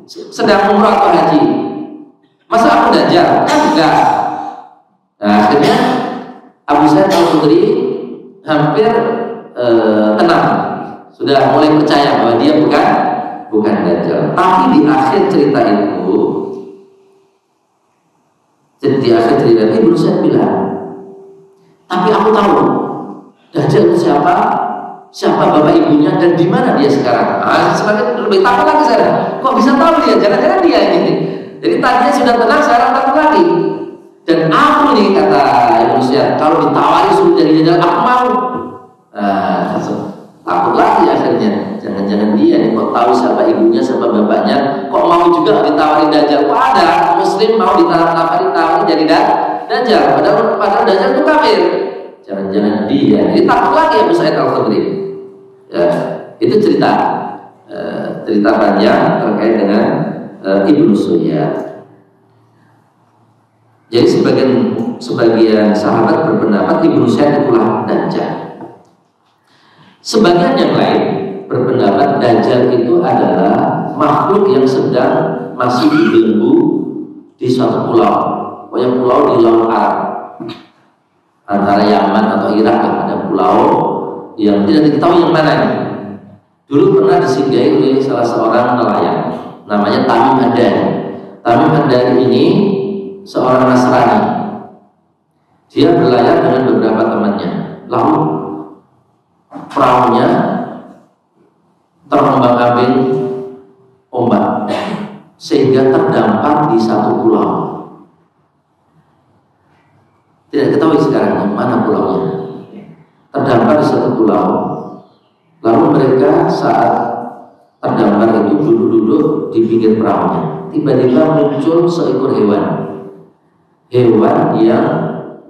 sedang umrah atau haji, masa aku Dajjal? Kan enggak. Nah, akhirnya Abu Sa'id Al-Khudri hampir tenang, sudah mulai percaya bahwa dia bukan Dajjal. Tapi di akhir cerita itu, Ibnu Sa'd bilang, tapi aku tahu Dajjal itu siapa bapak ibunya dan di mana dia sekarang. Semakin lebih takut lagi saya. Kok bisa tahu dia? Jangan-jangan dia ini. Jadi tadinya sudah tenang, sekarang takut lagi. Dan aku nih kata Ibnu Sa'd, kalau ditawari suruh jadi Dajjal, aku mau. Takut lagi akhirnya. Jangan-jangan dia nih, kok tahu siapa ibunya, siapa bapaknya, kok mau juga ditawari Dajjal. Kok ada Muslim mau ditawari jadi Dajjal? Padahal Dajjal itu kafir. Jangan-jangan dia. Jadi takut lagi Abu Sa'id Al-Khudri. Ya, itu cerita panjang terkait dengan Ibnu Sa'd. Jadi sebagian sahabat berpendapat Ibnu Sa'd itulah Dajjal. Sebagian yang lain berpendapat Dajjal itu adalah makhluk yang sedang masih dibelenggu di suatu pulau. Pokoknya pulau di Laut Arab, antara Yaman atau Irak lah, ada pulau yang tidak diketahui yang mana ini. Dulu pernah disinggahi oleh salah seorang nelayan, namanya Tamim Ad-Dari. Tamim Ad-Dari ini seorang Nasrani. Dia berlayar dengan beberapa temannya. Lalu perahunya terombang-ambing ombak sehingga terdampar di satu pulau. Tidak ketahui sekarang mana pulaunya. Terdampar di satu pulau. Lalu mereka saat terdampar itu duduk-duduk di pinggir perahunya. Tiba-tiba muncul seekor hewan. Hewan yang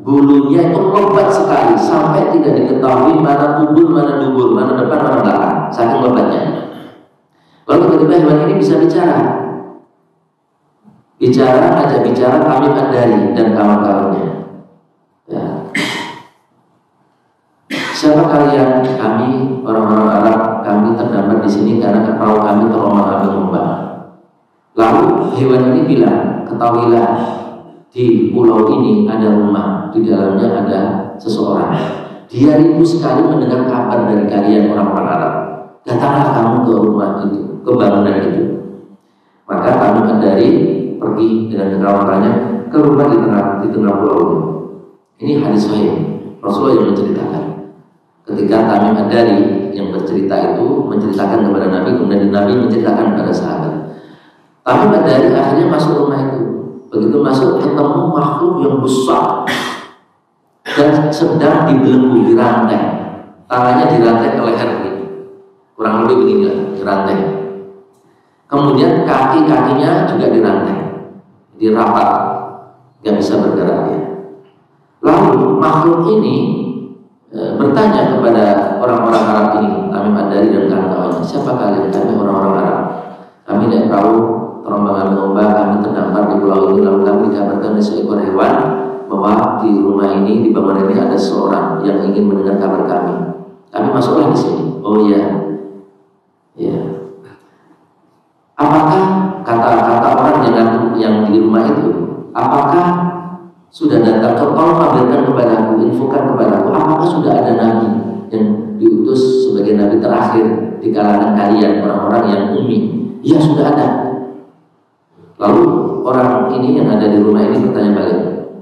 bulunya itu lebat sekali sampai tidak diketahui mana kubur, mana dubur, mana depan, mana belakang. Saking lebatnya. Lalu tiba-tiba hewan ini bisa bicara. Ajak bicara Tamim Ad-Dari dan kawan-kawannya. Ya. Siapa kalian? Kami orang-orang Arab. Kami terdampar di sini karena perahu kami terombang-ambing ombak. Lalu hewan ini bilang, ketahuilah di pulau ini ada rumah, di dalamnya ada seseorang. Dia rindu sekali mendengar kabar dari kalian orang-orang Arab. Datanglah kamu ke rumah itu, ke bangunan itu. Maka Tamim Ad-Dari pergi dengan kawan-kawannya ke rumah di tengah pulau itu. Ini hadis sahih Rasulullah yang menceritakan. Ketika Tamim Ad-Dari yang bercerita itu menceritakan kepada Nabi, kemudian Nabi menceritakan kepada sahabat. Tamim Ad-Dari akhirnya masuk rumah itu. Begitu masuk ketemu makhluk yang besar dan sedang dibelenggu, dirantai. Tangannya dirantai ke leher begitu. Kurang lebih beginilah, dirantai. Kemudian kaki-kakinya juga dirantai, dirapat, nggak bisa bergerak ya. Lalu makhluk ini bertanya kepada orang-orang Arab ini, Tamim Ad-Dari dan kawan-kawannya, siapa kalian? Kami orang-orang Arab. Kami naik perahu terombang-ambing ombak, kami terdampar di pulau ini. Lalu kami dikabarkan oleh seekor hewan bahwa di rumah ini, di bangunan ini ada seorang yang ingin mendengar kabar kami. Kami masuklah di sini. Oh iya, ya. Apakah kata orang yang di rumah itu, apakah sudah datang ke tolong kabarkan kepadaku, infokan kepadaku, apakah sudah ada nabi yang diutus sebagai nabi terakhir di kalangan kalian, orang-orang yang ummi? Ya, sudah ada. Lalu orang ini yang ada di rumah ini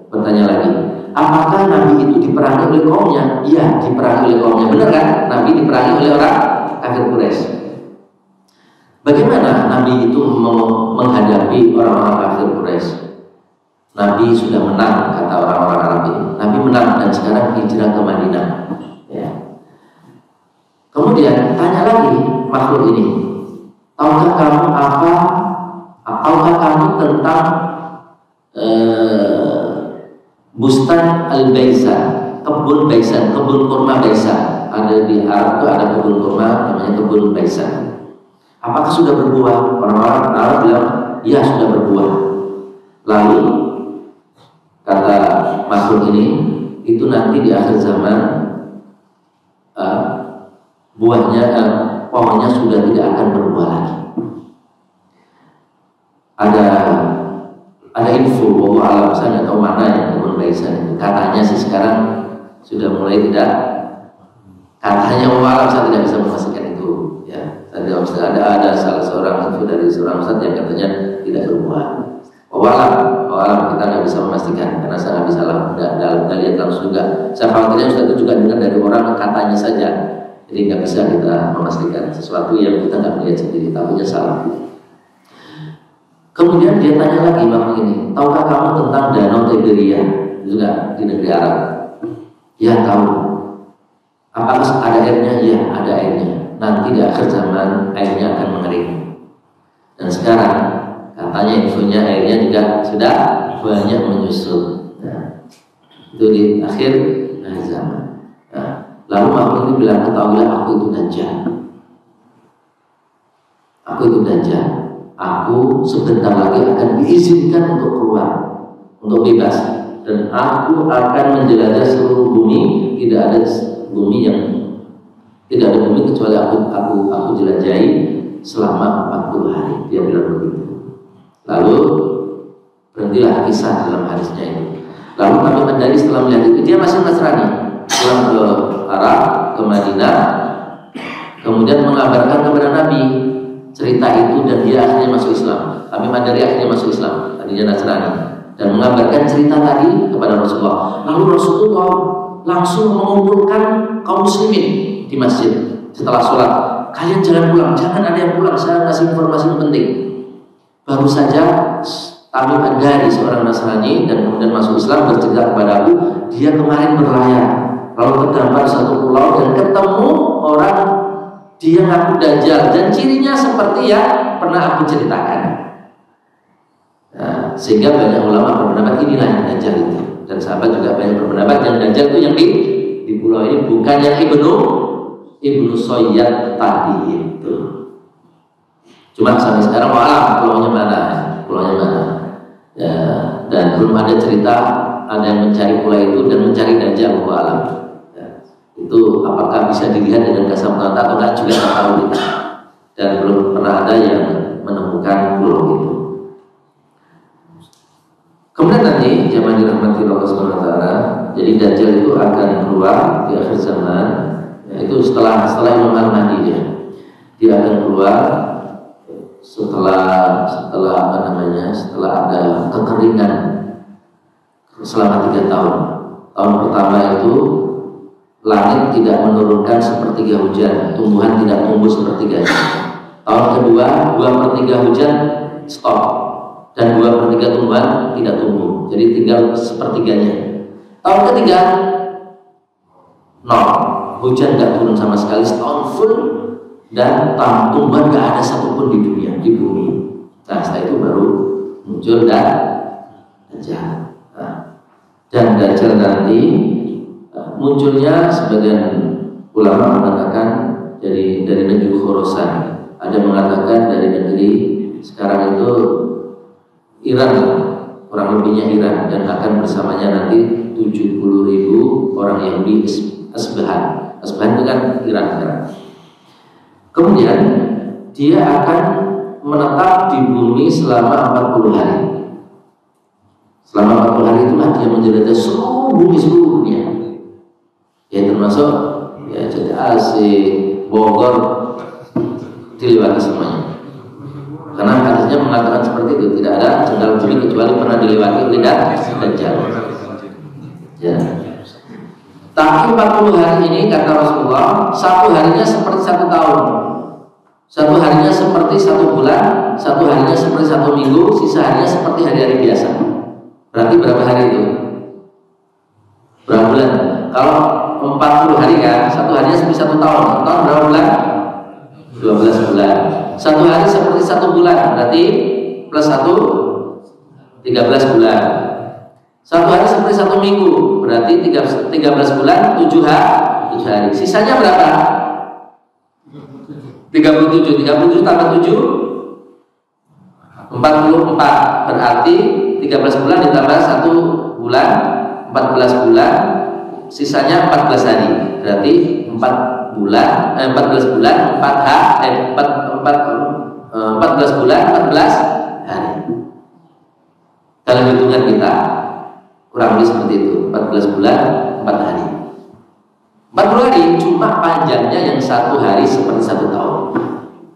bertanya lagi, apakah nabi itu diperangi oleh kaumnya? Iya, diperangi oleh kaumnya. Benar kan? Nabi diperangi oleh orang kafir Quraisy. Bagaimana nabi itu menghadapi orang-orang kafir Quraisy? Nabi sudah menang, kata orang-orang Arab ini. Nabi menang dan sekarang hijrah ke Madinah. Ya. Kemudian tanya lagi makhluk ini, tahukah kamu tentang Bustan al-Baisan, kebun Baisan, kebun kurma Baisan. Ada di Arab itu ada kebun kurma namanya kebun Baisan. Apakah sudah berbuah? Orang-orang Arab bilang, ya sudah berbuah. Lalu kata makhluk ini, itu nanti di akhir zaman pohonnya sudah tidak akan berbuah lagi. Ada info bahwa alam saya atau mana yang kebun Baisan itu. Katanya sih sekarang sudah mulai tidak. Katanya alam saya tidak bisa memastikan itu. Ya, tadi ada salah seorang info dari seorang ustadz yang katanya tidak berbuah. Alam kita nggak bisa memastikan karena saya nggak bisa nggak lihat langsung juga. Saya khawatirnya ustadz itu juga dengar dari orang katanya saja. Jadi nggak bisa kita memastikan sesuatu yang kita nggak melihat sendiri, tahunya salah. Kemudian dia tanya lagi makhluk ini, tahukah kamu tentang Danau Tiberia juga di negeri Arab? Ya, tahu. Apakah ada airnya? Ya, ada airnya. Nanti di akhir zaman airnya akan mengering. Dan sekarang katanya infonya airnya juga sudah banyak menyusul. Nah, itu di akhir zaman. Nah, lalu makhluk ini bilang, ketahuilah aku itu Dajjal. Aku itu Dajjal. Aku sebentar lagi akan diizinkan untuk keluar, untuk bebas, dan aku akan menjelajah seluruh bumi. Tidak ada bumi kecuali aku jelajahi selama 40 hari. Dia bilang begitu. Lalu berhentilah kisah dalam hadisnya ini. Lalu kami Mandari setelah melihat itu, dia masih Nasrani, pulang ke Arab, ke Madinah, kemudian mengabarkan kepada Nabi cerita itu, dan dia akhirnya masuk Islam. Kami Mandari akhirnya masuk Islam, tadinya Nasrani, dan mengabarkan cerita tadi kepada Rasulullah. Lalu Rasulullah langsung mengumpulkan kaum muslimin di masjid setelah sholat. Kalian jangan pulang, jangan ada yang pulang, saya kasih informasi yang penting. Baru saja kami Mandari seorang Nasrani dan kemudian masuk Islam bercerita kepada aku, dia kemarin berlayar lalu terdampar satu pulau dan ketemu orang, dia ngaku Dajjal dan cirinya seperti yang pernah aku ceritakan. Nah, sehingga banyak ulama berpendapat inilah yang Dajjal itu, dan sahabat juga banyak berpendapat yang Dajjal itu yang di pulau ini, bukan yang Ibnu Soyyad tadi itu. Cuma sampai sekarang pulaunya mana ya, dan belum ada cerita ada yang mencari pulau itu dan mencari Dajjal alam. Itu apakah bisa dilihat dengan kasat mata atau tidak juga tak tahu kita, dan belum pernah ada yang menemukan pulau itu. Kemudian nanti zaman dirahmati Allah SWT, jadi Dajjal itu akan keluar di akhir zaman, yaitu setelah Imam Al-Mahdi dia akan keluar setelah ada kekeringan selama 3 tahun. Tahun pertama itu langit tidak menurunkan sepertiga hujan, tumbuhan tidak tumbuh sepertiganya. Tahun kedua 2/3 hujan stop, dan 2/3 tumbuhan tidak tumbuh, jadi tinggal sepertiganya. Tahun ketiga 0, hujan tidak turun sama sekali setahun full, dan tumbuhan tidak ada satupun di dunia, di bumi. Nah, setelah itu baru muncul Dajjal. Dan Dajjal nanti munculnya sebagian ulama mengatakan dari negeri Khurasan, ada mengatakan dari negeri sekarang itu Iran, kurang lebihnya Iran, dan akan bersamanya nanti 70.000 orang Yahudi Asbahan. Asbahan itu kan kira-kira. Kemudian dia akan menetap di bumi selama 40 hari. Selama 40 hari itulah dia menjelajah seluruh bumi, seluruh dunia. Ya termasuk ya jadi Asih, Bogor dilewati semuanya. Karena hadisnya mengatakan seperti itu, tidak ada jengkal bumi kecuali pernah dilewati oleh Dajjal. Ya. Tapi 40 hari ini kata Rasulullah, satu harinya seperti 1 tahun, satu harinya seperti 1 bulan, satu harinya seperti 1 minggu, sisa harinya seperti hari-hari biasa. Berarti berapa hari itu? Berapa bulan? Kalau 40 hari kan, satu harinya seperti 1 tahun. 1 tahun berapa bulan? 12 bulan. Satu hari seperti 1 bulan, berarti plus 1 13 bulan. Satu hari seperti 1 minggu, berarti 13 bulan 7 hari. Sisanya berapa? 37 tambah 7 44. Berarti 13 bulan ditambah 1 bulan 14 bulan. Sisanya 14 hari. Berarti 14 bulan 14 bulan 14 hari. Dalam hitungan kita kurang lebih seperti itu, 14 bulan 4 hari. 40 hari cuma panjangnya yang 1 hari seperti 1 tahun.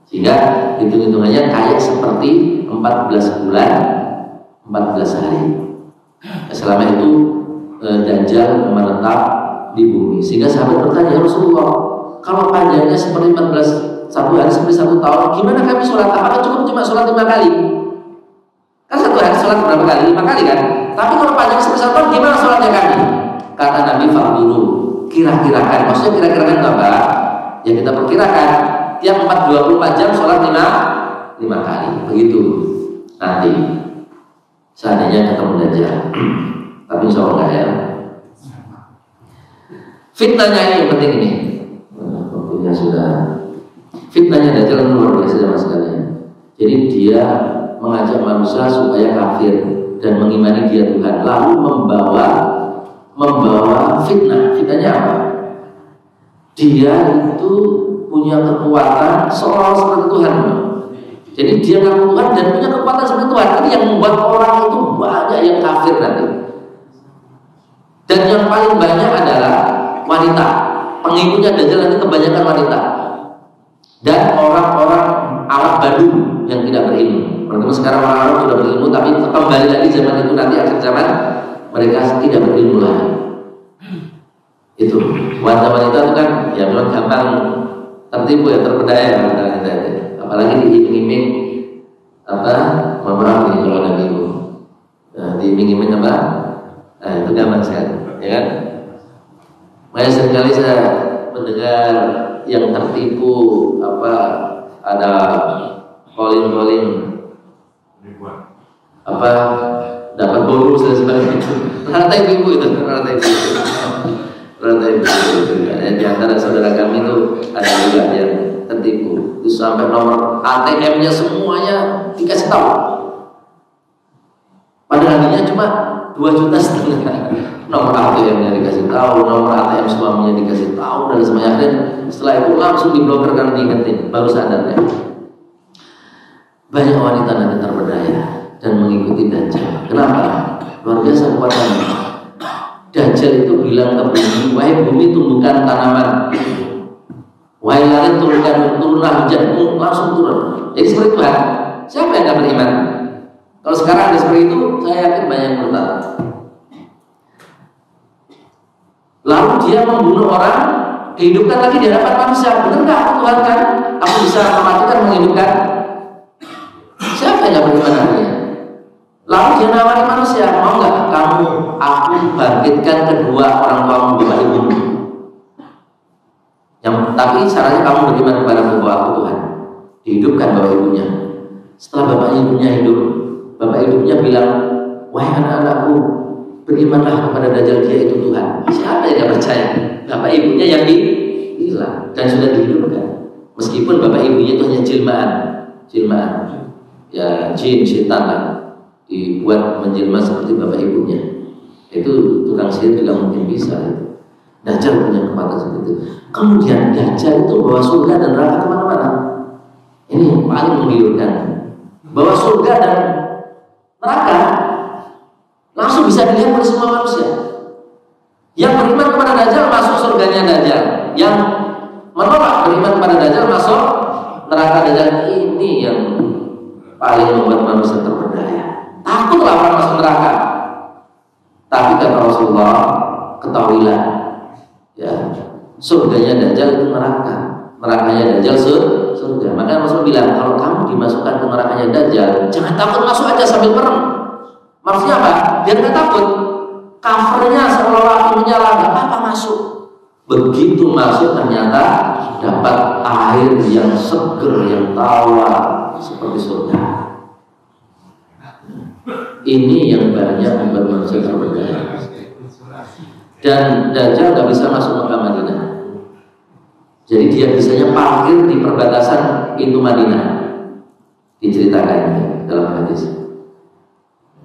Sehingga hitung-hitungannya kayak seperti 14 bulan 14 hari. Selama itu Dajjal menetap di bumi. Sehingga sahabat bertanya, Rasulullah, kalau panjangnya seperti 1 hari seperti 1 tahun, gimana kami sholat? Apakah cukup cuma sholat 5 kali? Kan 1 hari sholat berapa kali? 5 kali kan? Tapi kalau panjang seperti 1 tahun, gimana sholatnya kami? Kata Nabi, fakduru, kira-kirakan. Maksudnya kira-kirakan itu apa? Ya kita perkirakan tiap 24 jam sholat 5 kali. Begitu nanti seandainya ketemu Dajjal. Tapi insya Allah enggak ya. Fitnahnya ini yang penting ini. Waktunya sudah. Fitnahnya Dajjal luar biasa sama sekali. Jadi dia mengajak manusia supaya kafir dan mengimani dia Tuhan, lalu membawa fitnah. Fitnahnya apa? Dia itu punya kekuatan seolah seperti Tuhan. Jadi dia ngaku Tuhan dan punya kekuatan seperti Tuhan. Ini yang membuat orang itu banyak yang kafir nanti. Dan yang paling banyak adalah wanita. Pengikutnya Dajjal nanti kebanyakan wanita. Dan orang-orang Arab Badui yang tidak berilmu. Walaupun sekarang orang Arab sudah berilmu, tapi kembali lagi zaman itu nanti akhir zaman mereka tidak berilmu lagi. Itu wanita-wanita itu kan ya memang gampang tertipu ya, terpedaya wanita itu. Apalagi diiming-iming mohon maaf nih kalau ada ibu, diiming-iming apa? Itu gampang sekali, ya kan? Makanya seringkali saya mendengar yang tertipu ada calling dapat bonus dan sebagainya. Rata ibu itu. Di antara saudara kami itu ada juga yang tertipu. Itu sampai nomor ATM-nya semuanya dikasih tahu. Padahal hadiahnya cuma 2,5 juta. Nomor ATM-nya dikasih tahu, nomor ATM suaminya dikasih tahu dan semuanya. Setelah itu langsung diblokir karena diingetin. Baru sadar ya. Banyak wanita nanti terpedaya dan mengikuti Dajjal. Kenapa? Luar biasa kekuatannya. Dajjal itu bilang ke bumi, wahai bumi tumbuhkan tanaman, wahai langit turunlah hujan, langsung turun. Jadi seperti Tuhan. Siapa yang tidak beriman? Kalau sekarang ada seperti itu, saya yakin banyak yang murtad. Lalu dia membunuh orang, dihidupkan lagi di hadapan manusia. Benar nggak aku Tuhan kan? Aku bisa mematikan, menghidupkan. Siapa yang tidak beriman artinya? Lalu dia nawari manusia, mau nggak aku bangkitkan kedua orang tuamu, bapak ibumu. Tapi syaratnya kamu beriman kepada bahwa aku Tuhan. Dihidupkan bapak ibunya. Setelah bapak ibunya hidup, bapak ibunya bilang, wahai anak-anakku, berimanlah kepada Dajjal, dia itu Tuhan. Siapa yang tidak percaya? Bapak ibunya yang hilang dan sudah dihidupkan. Meskipun bapak ibunya itu hanya jelmaan, ya jin, setan lah, dibuat menjelma seperti bapak ibunya. Itu tukang sihir juga mungkin bisa. Dajjal punya kekuatan seperti itu. Kemudian Dajjal itu bawa surga dan neraka kemana-mana. Ini yang paling menggiurkan. Bawa surga dan neraka langsung bisa dilihat oleh semua manusia. Yang beriman kepada Dajjal masuk surganya Dajjal. Yang menolak beriman kepada Dajjal masuk neraka Dajjal. Ini yang paling membuat manusia terpedaya. Takutlah orang masuk neraka. Tapi kata Rasulullah, ketahuilah, ya, surganya Dajjal itu neraka, nerakanya Dajjal surga. Maka Rasul bilang, kalau kamu dimasukkan ke nerakanya Dajjal, jangan takut, masuk aja sambil merem. Maksudnya apa? Biar nggak takut. Covernya seolah-olah api menyala, nggak apa-apa masuk. Begitu masuk ternyata dapat air yang seger, yang tawar seperti surga. Ini yang banyak membuat manusia terpedaya. Dan Dajjal nggak bisa masuk Mekah Madinah. Jadi dia bisanya parkir di perbatasan pintu Madinah. Diceritakan dalam hadis.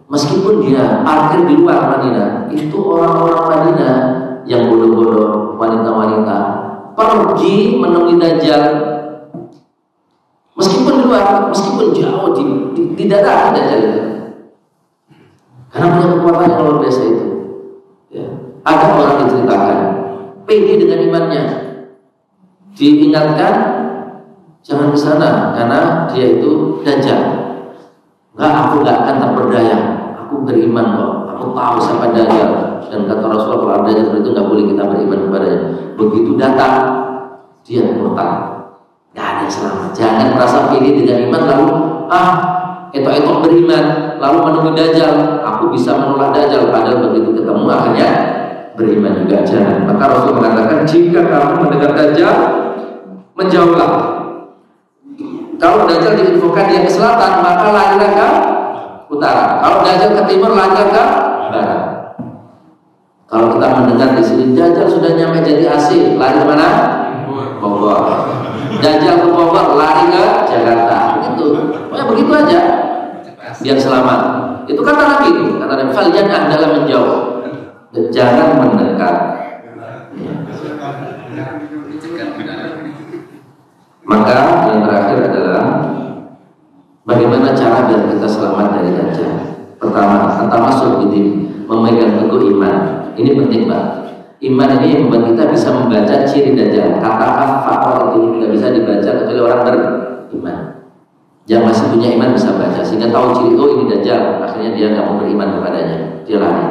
Meskipun dia parkir di luar Madinah, itu orang-orang Madinah yang bodoh-bodoh, wanita-wanita, pergi menemui Dajjal. Meskipun di luar, meskipun jauh di darat Dajjal itu. Karena punya kekuatan yang luar biasa itu. Ya. Ada orang diceritakan pede dengan imannya, diingatkan jangan ke sana karena dia itu Dajjal. Enggak, aku nggak akan terperdaya. Aku beriman kok. Aku tahu siapa Dajjal. Dan kata Rasulullah, kalau Dajjal itu nggak boleh kita beriman kepadanya. Begitu datang, dia murtad. Nggak ada yang selamat. Jangan merasa pede dengan iman lalu etok-etok beriman lalu menemui Dajjal. Aku bisa menolak Dajjal. Padahal begitu ketemu akhirnya beriman juga. Jangan. Maka Rasul mengatakan, jika kamu mendengar Dajjal, menjauhlah. Kalau Dajjal diinfokan dia ke selatan, maka larilah ke utara. Kalau Dajjal ke timur, larilah ke barat. Kalau kita mendengar di sini Dajjal sudah nyampe jadi AC, lari mana? Bogor. Dajjal ke Bogor, lari ke Jakarta. Begitu. Pokoknya begitu aja. Biar selamat. Itu kata Nabi itu. Kata Nabi, "Falyanah dalam menjauh, jangan mendekat." Maka yang terakhir adalah bagaimana cara biar kita selamat dari Dajjal. Pertama subjektif, memegang teguh iman. Ini penting, Pak. Iman ini yang membuat kita bisa membaca ciri Dajjal. Kata faktor itu tidak bisa dibaca kecuali orang beriman. Yang masih punya iman bisa baca sehingga tahu ciri itu ini Dajjal. Akhirnya dia nggak mau beriman kepadanya, dia lari.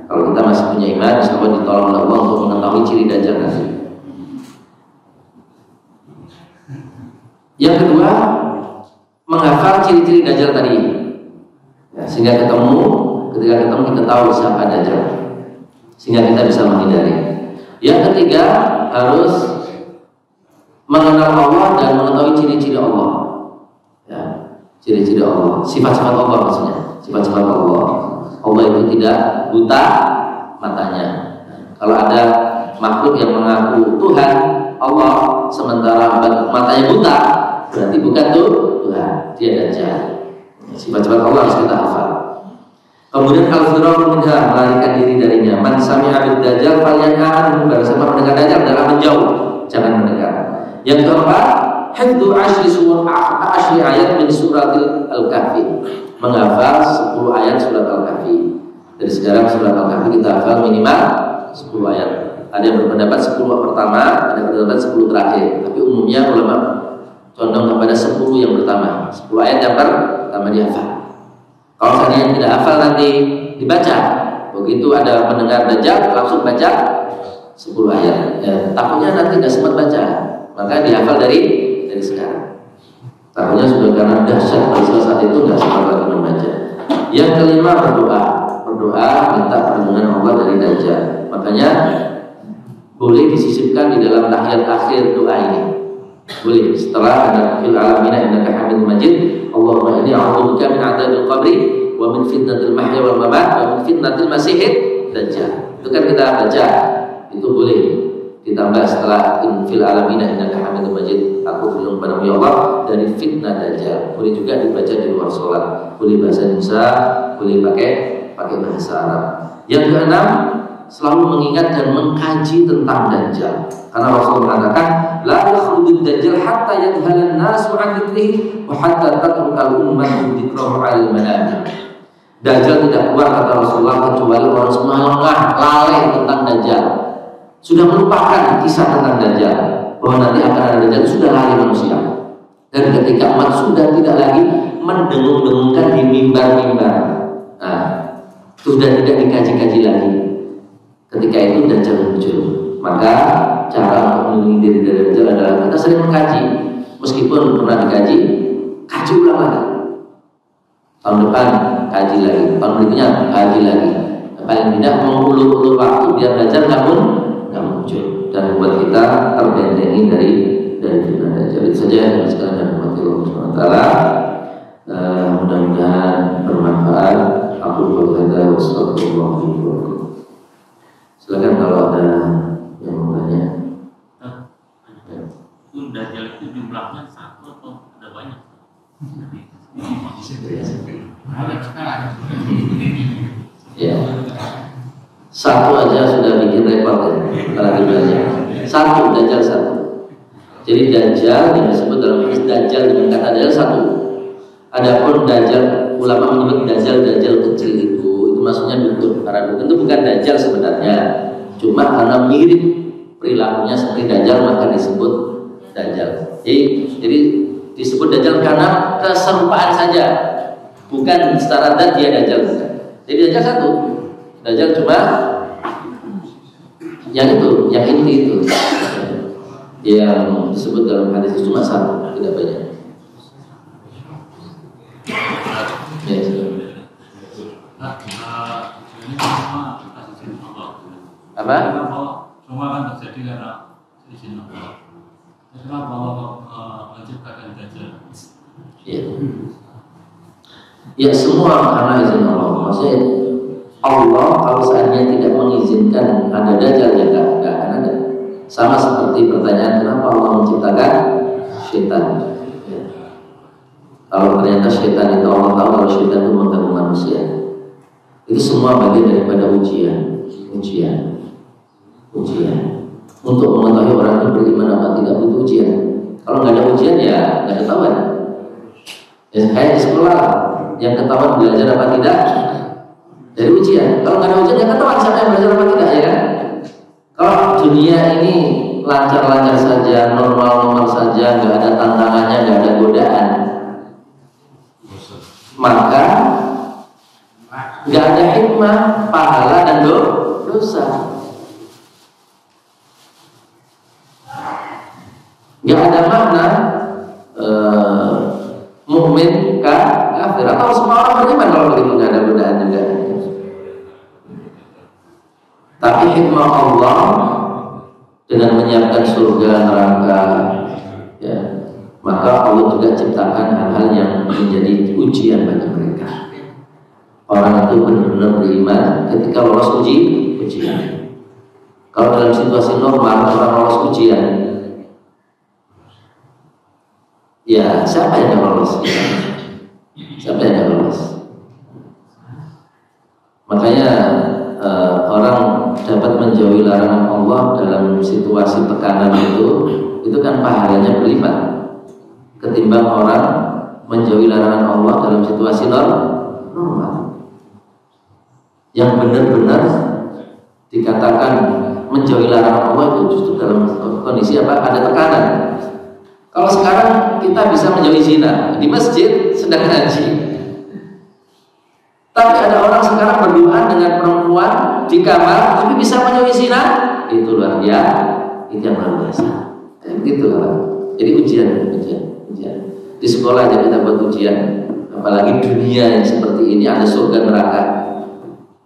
Kalau kita masih punya iman, insya Allah ditolong oleh Allah untuk mengetahui ciri Dajjal nanti. Yang kedua, menghafal ciri-ciri Dajjal tadi, ya, sehingga ketika ketemu kita tahu siapa Dajjal, sehingga kita bisa menghindari. Yang ketiga, harus mengenal Allah dan mengetahui ciri-ciri Allah, ya, ciri-ciri Allah, sifat-sifat Allah maksudnya, sifat-sifat Allah. Allah itu tidak buta matanya. Kalau ada makhluk yang mengaku Tuhan Allah sementara matanya buta, berarti bukan Tuhan, dia Dajjal. Sifat-sifat Allah harus kita hafal. Kemudian al-firar minha, melarikan diri darinya. Man sami'a bid Dajjal falyan'an, barang siapa mendengar Dajjal adalah menjauh, jangan mendekat. Yang keempat, hifdzu ashri ayat min suratil Al-Kahfi, menghafal 10 ayat surat Al-Kahfi. Dari sekarang surat Al-Kahfi kita hafal minimal 10 ayat. Ada yang berpendapat 10 pertama, ada yang berpendapat 10 terakhir. Tapi umumnya ulama condong kepada 10 yang pertama. 10 ayat yang pertama dihafal. Kalau seandainya tidak hafal nanti dibaca. Begitu ada mendengar Dajjal langsung baca 10 ayat. Ya, takutnya nanti tidak sempat baca. Maka dihafal dari sekarang. Takutnya sudah karena dahsyat pada saat itu nggak sempat lagi membaca. Yang kelima, berdoa minta perlindungan Allah dari Dajjal. Makanya boleh disisipkan di dalam tahiyat akhir doa ini. Boleh setelah ada fil alamin innaka hamidum majid, Allahumma inni a'udzubika min adzabil qabri wa min fitnatil mahya wal mamat wa min fitnatil masiihid dajjal. Itu kan kita baca, itu boleh ditambah setelah fil alamin innaka hamidum majid, aku berlindung padamu ya Allah dari fitnah dajjal. Boleh juga dibaca di luar sholat, boleh bahasa Indonesia, boleh pakai bahasa Arab. Yang keenam, selalu mengingat dan mengkaji tentang Dajjal. Karena Rasul mengatakan, la yakhrujud Dajjal hatta yadhalan nasu an dzikrihi wa hatta tatrukal ummatu dzikrahu 'alal manabir. Dajjal tidak keluar, kata Rasulullah, kecuali orang semua lengah, lalai tentang Dajjal, sudah melupakan kisah tentang Dajjal, bahwa nanti akan ada Dajjal, sudah lalai manusia. Dan ketika umat sudah tidak lagi mendengung-dengungkan di mimbar-mimbar, nah, sudah tidak dikaji-kaji lagi. Ketika itu Dajjal muncul. Maka cara untuk melindungi diri dari Dajjal adalah kita sering mengkaji. Meskipun pernah dikaji, kaji ulang lagi. Tahun depan kaji lagi, tahun berikutnya kaji lagi. Paling tidak mengulur-ulur waktu biar Dajjal nggak muncul dan membuat kita terbentengi dari fitnah Dajjal. Itu saja yang sekalian dan rahmati Allah Subhanahu wa taala. Mudah-mudahan bermanfaat. Aku berkata wassalamualaikum. Silakan kalau ada yang mau tanya. Itu Dajjal itu jumlahnya satu atau ada banyak? Ya, satu aja sudah bikin repot ya, apalagi banyak. Satu, Dajjal satu. Jadi Dajjal yang disebut dalam hadis Dajjal dengan kata Dajjal satu. Adapun Dajjal, ulama menyebut Dajjal kecil itu maksudnya dukun. Para dukun itu bukan Dajjal sebenarnya, cuma karena mirip perilakunya seperti Dajjal maka disebut Dajjal. Jadi disebut Dajjal karena keserupaan saja, bukan secara zat dia Dajjal. Jadi Dajjal satu, Dajjal cuma yang itu, yang inti itu, yang disebut dalam hadis itu cuma satu, tidak banyak. Ya, apa? Semua kan terjadi karena izin Allah. Kenapa Allah menciptakan Dajjal? Ya semua karena izin Allah. Maksudnya Allah kalau seandainya tidak mengizinkan ada Dajjal ya nggak akan ada. Sama seperti pertanyaan kenapa Allah menciptakan syaitan. Ya. Kalau ternyata syaitan itu Allah tahu kalau syaitan itu mengganggu manusia. Itu semua bagian daripada ujian. Untuk mengetahui orang itu beriman apa tidak butuh ujian. Kalau nggak ada ujian ya nggak ketahuan. Ya kayak di sekolah yang ketahuan belajar apa tidak dari ujian. Kalau nggak ada ujian ya ketahuan siapa yang belajar apa tidak, ya kan? Kalau dunia ini lancar-lancar saja, normal-normal saja, nggak ada tantangannya, nggak ada godaan, maka nggak ada hikmah, pahala dan dosa. Nggak ada makna mukmin kafir atau semua orang beriman kalau begitu, nggak ada godaan juga. Tapi hikmah Allah dengan menyiapkan surga neraka, ya, maka Allah juga ciptakan hal-hal yang menjadi ujian bagi mereka. Orang itu benar-benar beriman ketika lolos ujian. Kalau dalam situasi normal orang lolos ujian, ya siapa yang lolos? Siapa yang lolos? Makanya orang dapat menjauhi larangan Allah dalam situasi tekanan itu kan pahalanya berlipat ketimbang orang menjauhi larangan Allah dalam situasi normal. Yang benar-benar dikatakan menjauhi larangan Allah itu justru dalam kondisi apa? Ada tekanan. Kalau sekarang kita bisa menjauhi zina di masjid sedang ngaji, tapi ada orang sekarang berdoa dengan perempuan di kamar tapi bisa menjauhi zina, itu luar biasa, itu yang luar biasa. Begitulah. Jadi ujian. Di sekolah aja kita buat ujian, apalagi dunia yang seperti ini ada surga neraka,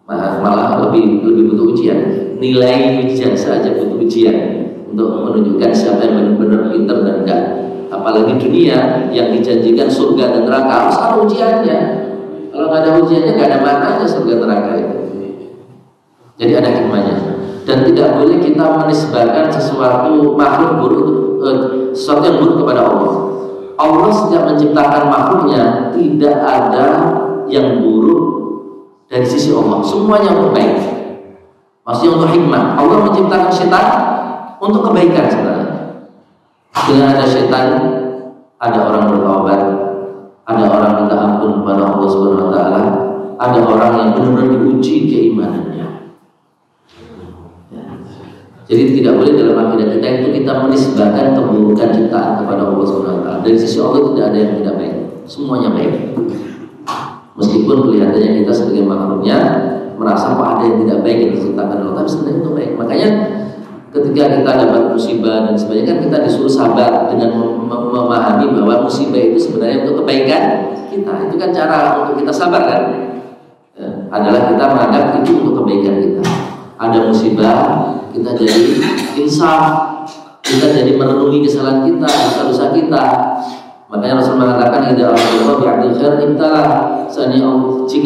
malah lebih butuh ujian. Nilai ujian saja butuh ujian untuk menunjukkan siapa yang benar-benar pintar dan enggak. Apalagi dunia yang dijanjikan surga dan neraka harus ada ujiannya. Kalau nggak ada ujiannya nggak ada maknanya surga neraka itu. Jadi ada hikmahnya. Dan tidak boleh kita menisbahkan sesuatu makhluk buruk, sesuatu yang buruk kepada Allah. Allah sejak menciptakan makhluknya tidak ada yang buruk dari sisi Allah. Semuanya baik. Maksudnya untuk hikmah. Allah menciptakan setan untuk kebaikan sebenarnya. Dengan ada setan, ada orang bertaubat, ada orang minta ampun kepada Allah Subhanahu wa taala, ada orang yang benar-benar diuji keimanannya. Ya. Jadi tidak boleh dalam akidah kita itu kita menisbahkan keburukan ciptaan kepada Allah Subhanahu wa taala. Dari sisi Allah tidak ada yang tidak baik. Semuanya baik. Meskipun kelihatannya kita sebagai makhluknya merasa kok ada yang tidak baik yang diciptakan Allah, tapi sebenarnya itu baik. Makanya ketika kita dapat musibah dan sebagainya kan kita disuruh sabar dengan memahami bahwa musibah itu sebenarnya untuk kebaikan kita. Itu kan cara untuk kita sabar kan? Ya, adalah kita menganggap itu untuk kebaikan kita. Ada musibah, kita jadi insaf, kita jadi merenungi kesalahan kita, dosa-dosa kita. Makanya Rasul mengatakan jika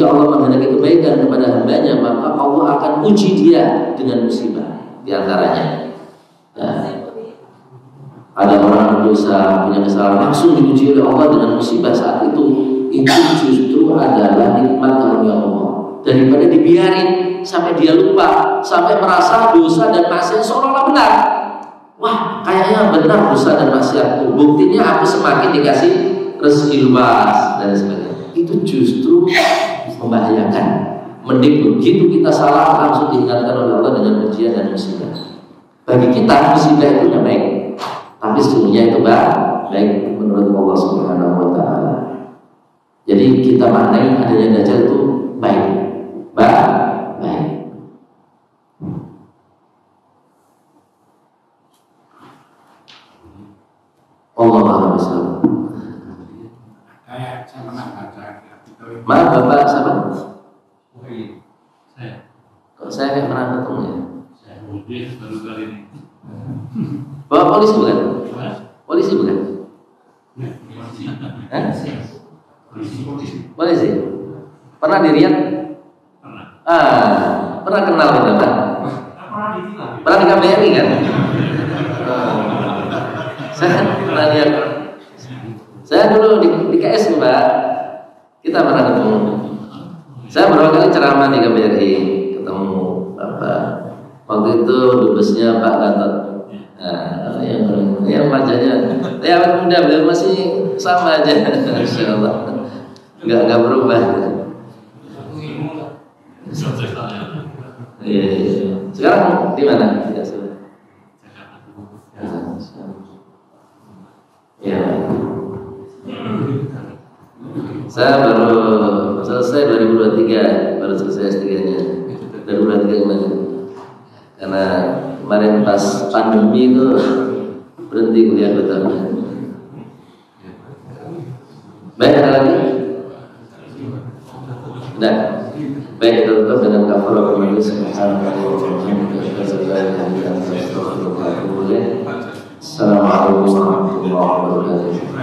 Allah menghendaki kebaikan kepada hambanya, maka Allah akan uji dia dengan musibah. Di antaranya ya, ada orang berdosa punya kesalahan langsung diuji oleh Allah dengan musibah saat itu justru adalah nikmat karunia Allah daripada dibiarin sampai dia lupa, sampai merasa dosa dan maksiat seolah-olah benar. Wah, kayaknya benar dosa dan maksiatku, buktinya aku semakin dikasih rezeki luas dan sebagainya. Itu justru membahayakan. Mending begitu kita salah langsung diingatkan oleh Allah dengan ujian dan musibah. Bagi kita musibah itu tidak baik, tapi sesungguhnya itu baik menurut Allah Subhanahu wa taala. Jadi kita maknai adanya Dajjal itu baik. Baik. Allah Maha Besar. Saya pernah baca. Maaf Bapak siapa? Saya. Kok saya nggak pernah ketemu ya? Saya mudik baru kali ini. Bapak polisi bukan? Polisi bukan? Hah? Polisi. Pernah di Riyadh? Pernah. Pernah kenal kita Pak? Pernah di KBRI kan? Saya pernah lihat. Saya dulu di KS Mbak. Kita pernah ketemu. Saya beberapa kali ceramah di KBRI, ketemu Bapak. Waktu itu dubesnya Pak Gatot. Nah, yang wajahnya, ya muda beliau masih sama aja, Masya Allah, nggak berubah. Iya. Sekarang di mana? Ya. Saya baru selesai 2023, baru selesai S3-nya. 2023 kemarin. Karena kemarin pas pandemi itu berhenti kuliah betul. Baik, ada lagi? Nah, baik, kita tutup dengan kafaratul majlis. Assalamualaikum warahmatullahi wabarakatuh.